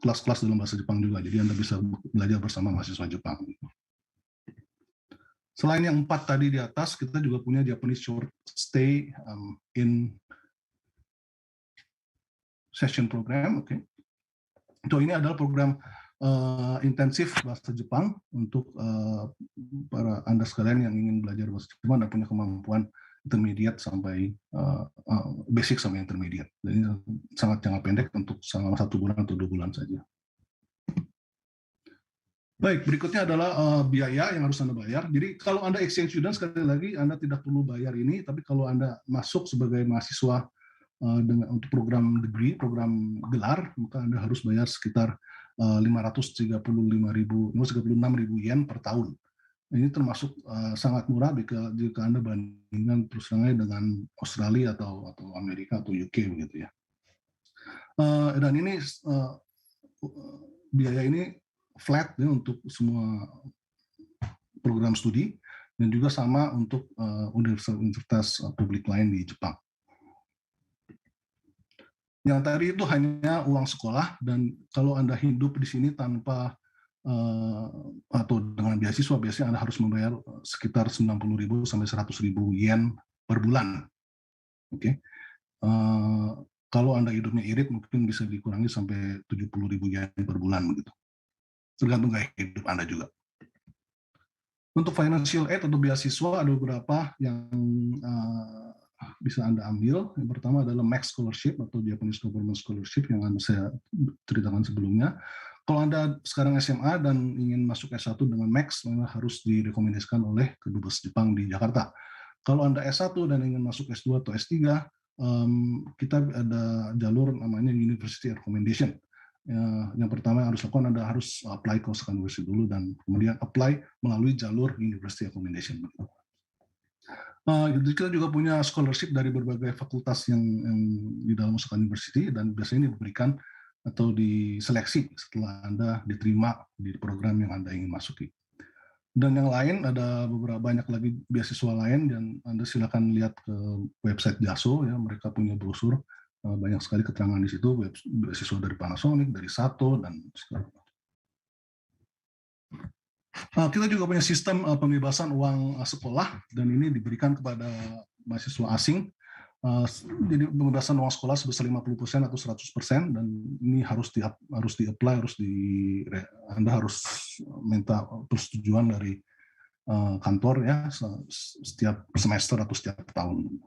Kelas-kelas dalam bahasa Jepang juga, jadi Anda bisa belajar bersama mahasiswa Jepang. Selain yang 4 tadi di atas, kita juga punya Japanese short stay in session program. Oke. So ini adalah program intensif bahasa Jepang untuk para Anda sekalian yang ingin belajar bahasa Jepang dan punya kemampuan intermediate sampai basic sampai intermediate. Jadi sangat jangka pendek untuk selama 1 bulan atau 2 bulan saja. Baik, berikutnya adalah biaya yang harus Anda bayar. Jadi kalau Anda exchange student, sekali lagi Anda tidak perlu bayar ini, tapi kalau Anda masuk sebagai mahasiswa untuk program degree, program gelar, maka Anda harus bayar sekitar 536.000 yen per tahun. Ini termasuk sangat murah jika Anda bandingkan terus terang dengan Australia atau Amerika atau UK begitu ya. Dan ini biaya ini flat ya, untuk semua program studi dan juga sama untuk universitas publik lain di Jepang. Yang tadi itu hanya uang sekolah, dan kalau Anda hidup di sini tanpa atau dengan beasiswa, biasanya Anda harus membayar sekitar 90.000 sampai 100.000 yen per bulan. Oke. Kalau Anda hidupnya irit, mungkin bisa dikurangi sampai 70.000 yen per bulan begitu. Tergantung gaya hidup Anda juga. Untuk financial aid atau beasiswa ada beberapa yang bisa Anda ambil. Yang pertama adalah Max Scholarship atau Japanese Government Scholarship yang saya ceritakan sebelumnya. Kalau Anda sekarang SMA dan ingin masuk S1 dengan Max, memang harus direkomendasikan oleh Kedubes Jepang di Jakarta. Kalau Anda S1 dan ingin masuk S2 atau S3, kita ada jalur namanya University Recommendation. Yang pertama yang harus lakukan, Anda harus apply ke Osaka University dulu dan kemudian apply melalui jalur University Recommendation. Kita juga punya scholarship dari berbagai fakultas yang di dalam Osaka University, dan biasanya ini diberikan atau diseleksi setelah Anda diterima di program yang Anda ingin masuki. Dan yang lain ada beberapa banyak lagi beasiswa lain, dan Anda silakan lihat ke website JASO ya, mereka punya brosur, banyak sekali keterangan di situ, beasiswa dari Panasonic, dari Sato, dan segala macam. Kita juga punya sistem pembebasan uang sekolah, dan ini diberikan kepada mahasiswa asing. Jadi pembebasan uang sekolah sebesar 50% atau 100%, dan ini harus di-apply, Anda harus minta persetujuan dari kantor ya, setiap semester atau setiap tahun.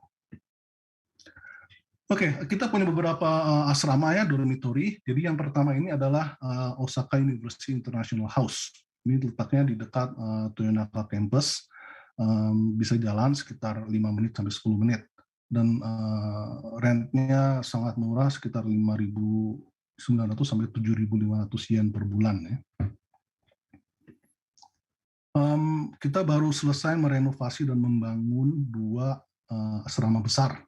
Oke, kita punya beberapa asrama ya, dormitory. Jadi yang pertama ini adalah Osaka University International House. Ini letaknya di dekat Toyonaka Campus. Bisa jalan sekitar 5 menit sampai 10 menit. Dan rentnya sangat murah, sekitar 5.900 sampai 7.500 yen per bulan ya. Kita baru selesai merenovasi dan membangun 2 asrama besar.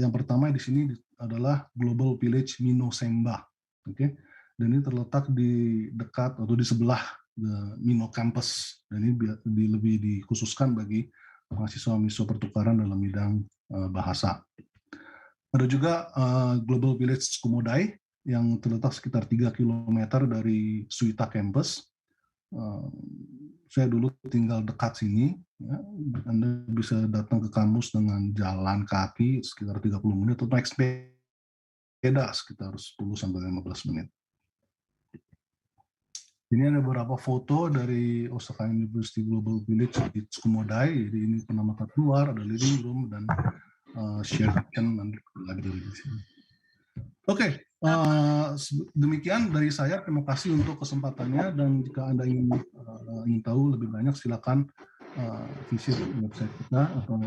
Yang pertama di sini adalah Global Village Minosemba, oke? Dan ini terletak di dekat atau di sebelah Mino Campus, dan ini lebih dikhususkan bagi mahasiswa pertukaran dalam bidang bahasa. Ada juga Global Village Tsukumodai yang terletak sekitar 3 km dari Suita Campus. Saya dulu tinggal dekat sini. Ya. Anda bisa datang ke kampus dengan jalan kaki sekitar 30 menit atau naik sepeda sekitar 10-15 menit. Ini ada beberapa foto dari Osaka University Global Village di Tsukumodai. Jadi ini penamatan luar, ada living room dan share kitchen lagi dari sini. Oke, demikian dari saya. Terima kasih untuk kesempatannya, dan jika Anda ingin tahu lebih banyak, silakan visit website kita atau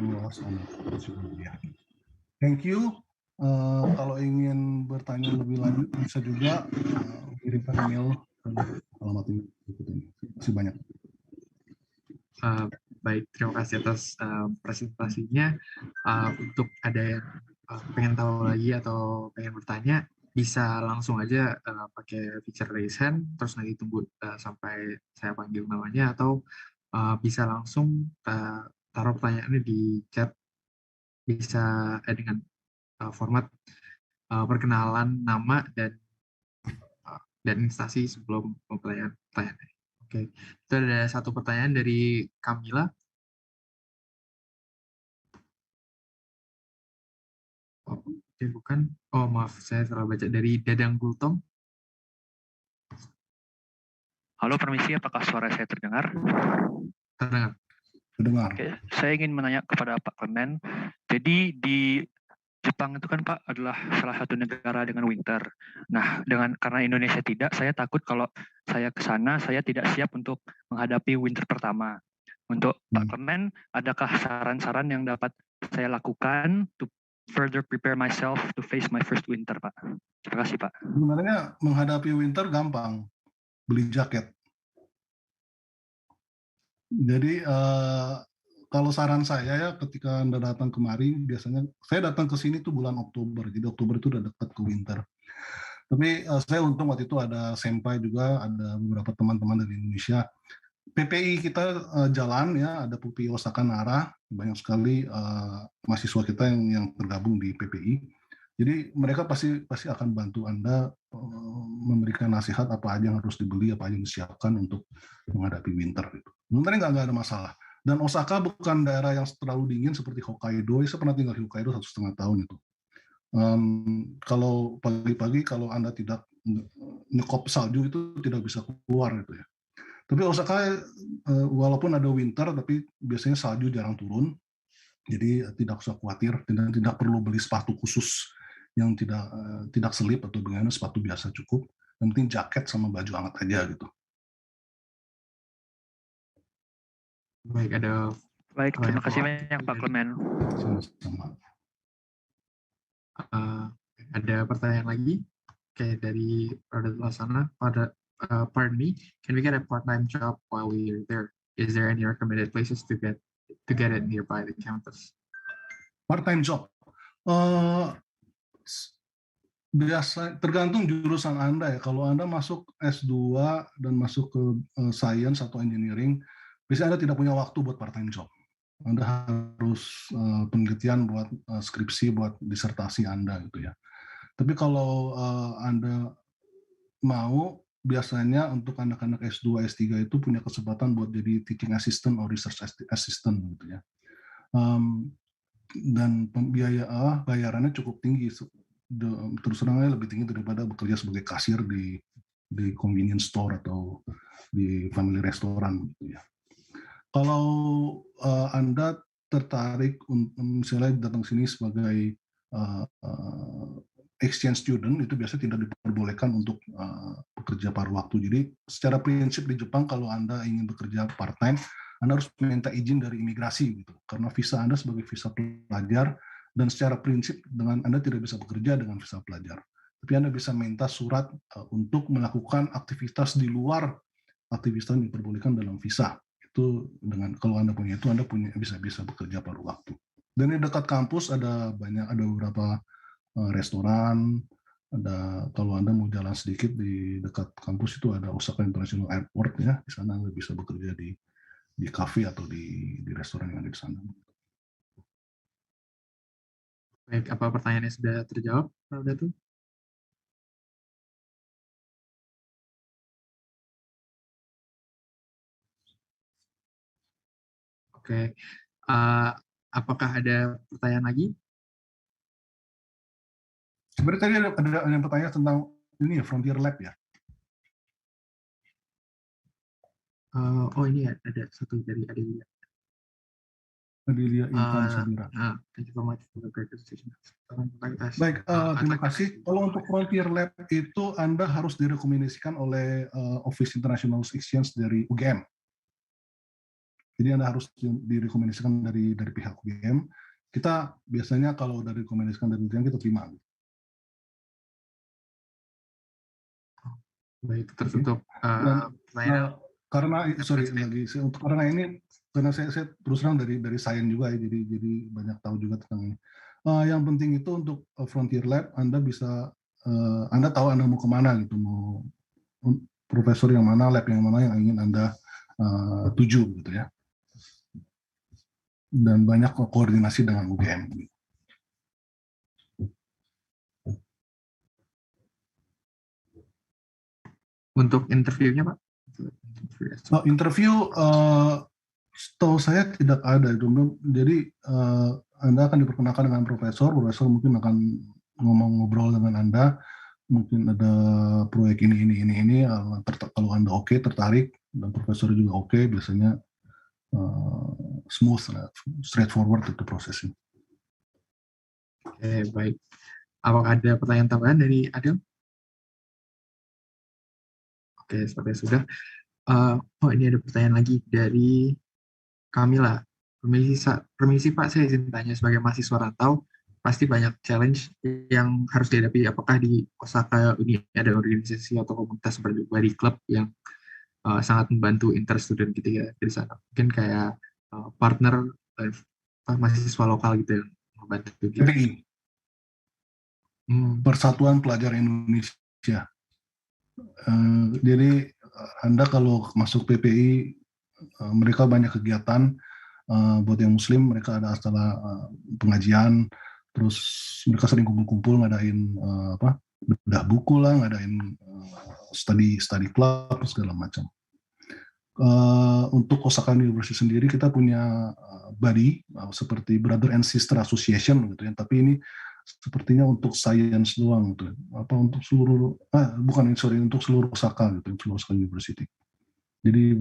wawasan sosial media. Thank you. Kalau ingin bertanya lebih lanjut, bisa juga kirimkan email ke alamat ini. Terima kasih banyak. Baik, terima kasih atas presentasinya. Untuk ada yang pengen tahu lagi atau pengen bertanya, bisa langsung aja pakai feature raise hand, terus nanti tunggu sampai saya panggil namanya, atau bisa langsung taruh pertanyaannya di chat, bisa dengan format perkenalan nama dan instansi sebelum pertanyaan. Oke, itu ada satu pertanyaan dari Camilla. Oh, bukan. Oh, maaf, saya salah baca. Dari Dadang Gultom. Halo, permisi, apakah suara saya terdengar? Terdengar. Terdengar. Oke, saya ingin menanya kepada Pak Clement. Jadi di Jepang itu kan Pak adalah salah satu negara dengan winter. Nah, karena Indonesia tidak, saya takut kalau saya ke sana, saya tidak siap untuk menghadapi winter pertama. Untuk Pak Clement, adakah saran-saran yang dapat saya lakukan to further prepare myself to face my first winter, Pak? Terima kasih, Pak. Sebenarnya menghadapi winter gampang, beli jaket. Jadi kalau saran saya ya ketika Anda datang kemari, biasanya saya datang ke sini tuh bulan Oktober, jadi Oktober itu udah dekat ke winter. Tapi saya untung waktu itu ada senpai juga, ada beberapa teman-teman dari Indonesia. PPI kita jalan ya, ada PPI Osaka Nara, banyak sekali mahasiswa kita yang tergabung di PPI. Jadi mereka pasti akan bantu Anda memberikan nasihat apa aja yang harus dibeli, apa aja yang disiapkan untuk menghadapi winter. Gitu. Sebenarnya nggak ada masalah. Dan Osaka bukan daerah yang terlalu dingin seperti Hokkaido. Saya pernah tinggal di Hokkaido 1,5 tahun itu. Kalau pagi-pagi kalau Anda tidak nyekop salju itu tidak bisa keluar gitu ya. Tapi Osaka walaupun ada winter tapi biasanya salju jarang turun. Jadi tidak usah khawatir dan tidak perlu beli sepatu khusus yang tidak selip atau bagaimana, sepatu biasa cukup. Yang penting jaket sama baju hangat aja gitu. Baik, terima kasih banyak Pak Clement. Sama-sama. Ada pertanyaan lagi? Oke, dari Roda Lasana. Pardon me, can we get a part-time job while we're there? Is there any recommended places to get it nearby the campus? Part-time job. Biasa tergantung jurusan Anda ya. Kalau Anda masuk S2 dan masuk ke science atau engineering, biasanya Anda tidak punya waktu buat part-time job. Anda harus penelitian buat skripsi, buat disertasi Anda gitu ya. Tapi kalau Anda mau, biasanya untuk anak-anak S2, S3 itu punya kesempatan buat jadi teaching assistant atau research assistant gitu ya. Dan bayarannya cukup tinggi, terus terangnya lebih tinggi daripada bekerja sebagai kasir di convenience store atau di family restaurant gitu ya. Kalau Anda tertarik misalnya datang sini sebagai exchange student, itu biasanya tidak diperbolehkan untuk bekerja paruh waktu. Jadi secara prinsip di Jepang kalau Anda ingin bekerja part time, Anda harus minta izin dari imigrasi gitu. Karena visa Anda sebagai visa pelajar, dan secara prinsip dengan Anda tidak bisa bekerja dengan visa pelajar. Tapi Anda bisa minta surat untuk melakukan aktivitas di luar aktivitas yang diperbolehkan dalam visa. Itu kalau Anda punya itu, Anda bisa bekerja paruh waktu. Dan di dekat kampus ada beberapa restoran, kalau Anda mau jalan sedikit di dekat kampus itu ada Osaka International Airport ya, di sana Anda bisa bekerja di kafe atau di restoran yang ada di sana. Baik, apa pertanyaannya sudah terjawab, Pak Datu? Oke, apakah ada pertanyaan lagi? Sebenarnya tadi ada yang bertanya tentang ini ya, Frontier Lab ya. Ini ada satu dari Adelia. Adelia Intan Sadira. Thank you so much for the great presentation. Baik, terima kasih. Kalau untuk Frontier Lab itu Anda harus direkomendasikan oleh Office International Exchange dari UGM. Jadi Anda harus direkomendasikan dari pihak UGM. Kita biasanya kalau dari rekomendasikan dari UGM kita terima. Baik, tertutup. Karena saya terus terang dari sains juga ya, jadi banyak tahu juga tentang ini. Yang penting itu untuk Frontier Lab, Anda bisa Anda tahu Anda mau kemana gitu, mau profesor yang mana, lab yang mana yang ingin Anda tuju gitu ya. Dan banyak koordinasi dengan UGM. Untuk interviewnya, Pak? Interview setahu saya tidak ada itu. Jadi Anda akan diperkenalkan dengan profesor mungkin akan ngobrol dengan Anda, mungkin ada proyek ini, kalau Anda tertarik, dan profesor juga biasanya smooth, straightforward itu prosesnya. Oke, baik. Apakah ada pertanyaan tambahan dari Adel? Oke, sepertinya sudah. Ini ada pertanyaan lagi dari Kamila. Permisi Pak, saya izin tanya, sebagai mahasiswa rantau, pasti banyak challenge yang harus dihadapi. Apakah di Osaka ini ada organisasi atau komunitas seperti body club yang sangat membantu inter-student gitu ya di sana? Mungkin kayak partner mahasiswa lokal gitu yang membantu gitu. PPI. Persatuan Pelajar Indonesia. Jadi Anda kalau masuk PPI, mereka banyak kegiatan. Buat yang Muslim, mereka ada acara pengajian, terus mereka sering kumpul-kumpul ngadain bedah buku lah, ngadain study club segala macam. Untuk Osaka University sendiri kita punya body seperti Brother and Sister Association gitu ya, tapi ini sepertinya untuk science doang gitu. Untuk seluruh untuk seluruh Osaka gitu, seluruh Osaka University. Jadi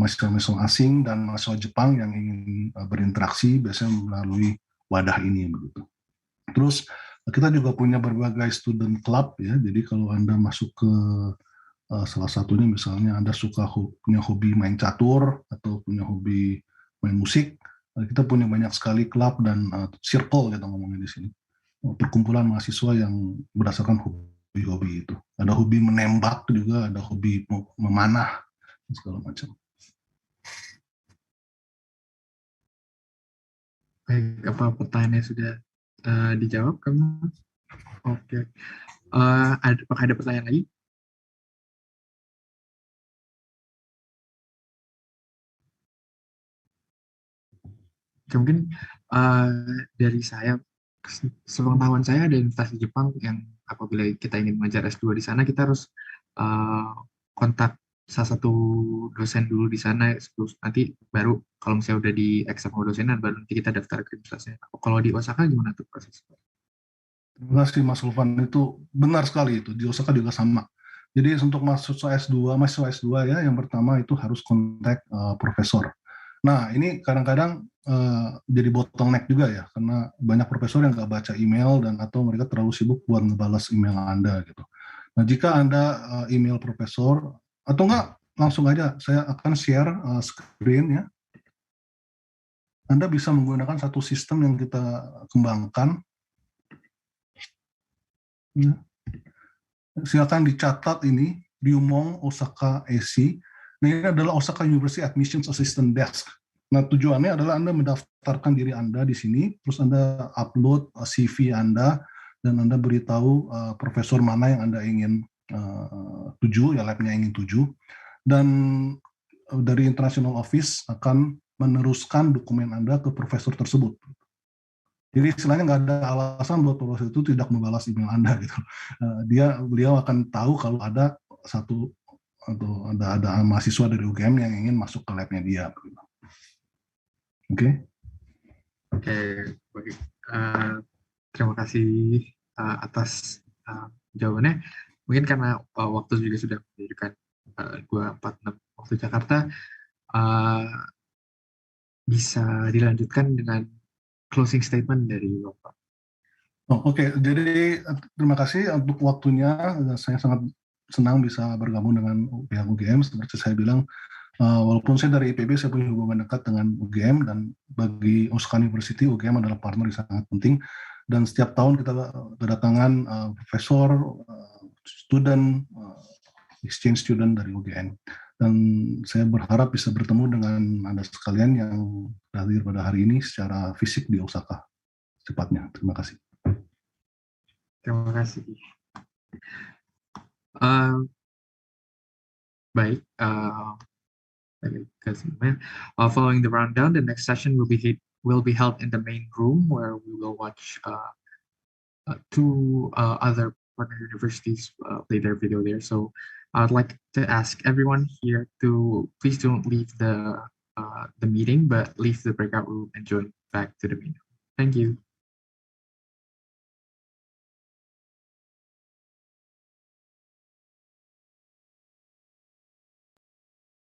mahasiswa asing dan mahasiswa Jepang yang ingin berinteraksi biasanya melalui wadah ini begitu. Terus kita juga punya berbagai student club ya. Jadi kalau Anda masuk ke salah satunya misalnya Anda punya hobi main catur atau punya hobi main musik, kita punya banyak sekali klub dan circle kita ngomongin di sini. Perkumpulan mahasiswa yang berdasarkan hobi-hobi itu. Ada hobi menembak juga, ada hobi memanah, segala macam. Baik, apa pertanyaannya sudah dijawab kamu? Oke. Apakah ada pertanyaan lagi? Oke, mungkin dari saya, sepengetahuan saya ada universitas di Jepang yang apabila kita ingin mengajar S2 di sana, kita harus kontak salah satu dosen dulu di sana, nanti baru kalau misalnya udah di accept sama dosenan, baru nanti kita daftar ke universitasnya. Kalau di Osaka gimana tuh prosesnya? Terima kasih Mas Ulfan, itu benar sekali itu, di Osaka juga sama. Jadi untuk mahasiswa S2 ya, yang pertama itu harus kontak profesor. Nah ini kadang-kadang jadi bottleneck juga ya, karena banyak profesor yang nggak baca email atau mereka terlalu sibuk buat ngebalas email Anda gitu. Nah jika Anda email profesor, atau enggak langsung aja saya akan share screen ya. Anda bisa menggunakan satu sistem yang kita kembangkan. Ya. Silakan dicatat ini, Ryumong Osaka AC. Nah ini adalah Osaka University Admissions Assistant Desk. Nah tujuannya adalah Anda mendaftarkan diri Anda di sini, terus Anda upload CV Anda, dan Anda beritahu profesor mana yang Anda ingin tuju, ya labnya ingin tuju, dan dari International Office akan meneruskan dokumen Anda ke profesor tersebut. Jadi istilahnya nggak ada alasan buat profesor itu tidak membalas email Anda gitu. Beliau akan tahu kalau ada satu atau ada mahasiswa dari UGM yang ingin masuk ke labnya dia. Oke. Oke, baik. Terima kasih atas jawabannya. Mungkin karena waktu juga sudah menunjukkan 2:46 waktu Jakarta, bisa dilanjutkan dengan closing statement dari Bapak. Oke, jadi terima kasih untuk waktunya. Saya sangat senang bisa bergabung dengan pihak UGM. Seperti saya bilang, walaupun saya dari IPB, saya punya hubungan dekat dengan UGM, dan bagi Osaka University, UGM adalah partner yang sangat penting. Dan setiap tahun kita kedatangan profesor, student, exchange student dari UGM. Dan saya berharap bisa bertemu dengan Anda sekalian yang hadir pada hari ini secara fisik di Osaka cepatnya. Terima kasih. Terima kasih. Baik. Following the rundown, the next session will be held in the main room where we will watch two other partner universities play their video there. So I'd like to ask everyone here to please don't leave the meeting, but leave the breakout room and join back to the meeting. Thank you.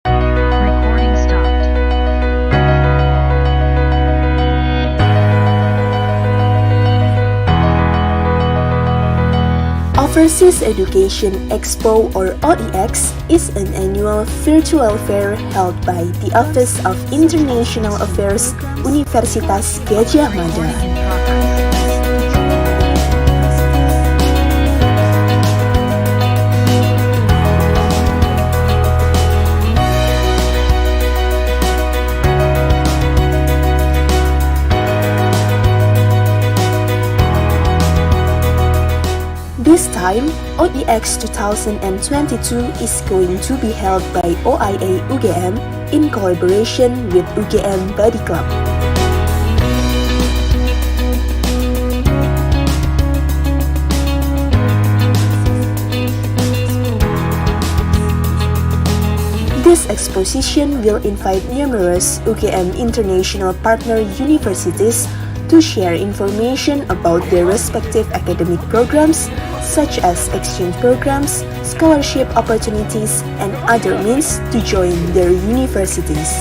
Recording stopped. Overseas Education Expo or OEX is an annual virtual fair held by the Office of International Affairs Universitas Gadjah Mada. This time, OEX 2022 is going to be held by OIA UGM in collaboration with UGM Body Club. This exposition will invite numerous UGM international partner universities to share information about their respective academic programs, such as exchange programs, scholarship opportunities, and other means to join their universities.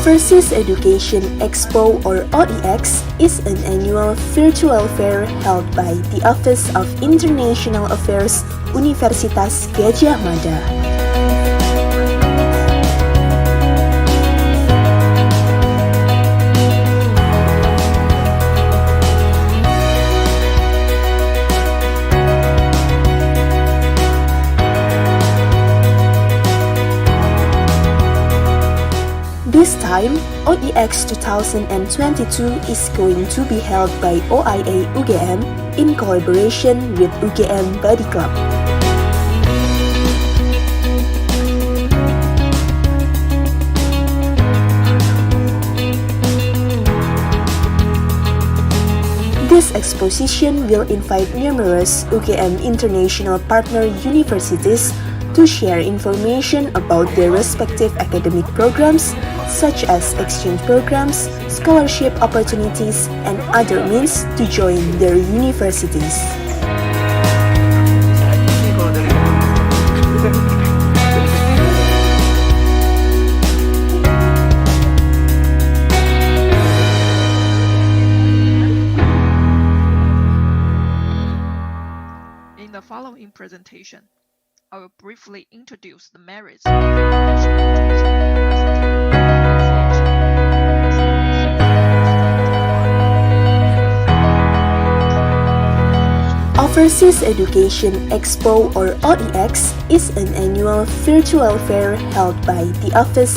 Overseas Education Expo or OEX is an annual virtual fair held by the Office of International Affairs Universitas Gadjah Mada. This time, OEX 2022 is going to be held by OIA UGM in collaboration with UGM Body Club. This exposition will invite numerous UGM international partner universities to share information about their respective academic programs, such as exchange programs, scholarship opportunities, and other means to join their universities. In the following presentation, I will briefly introduce the merits of international Overseas Education Expo or OEX is an annual virtual fair held by the Office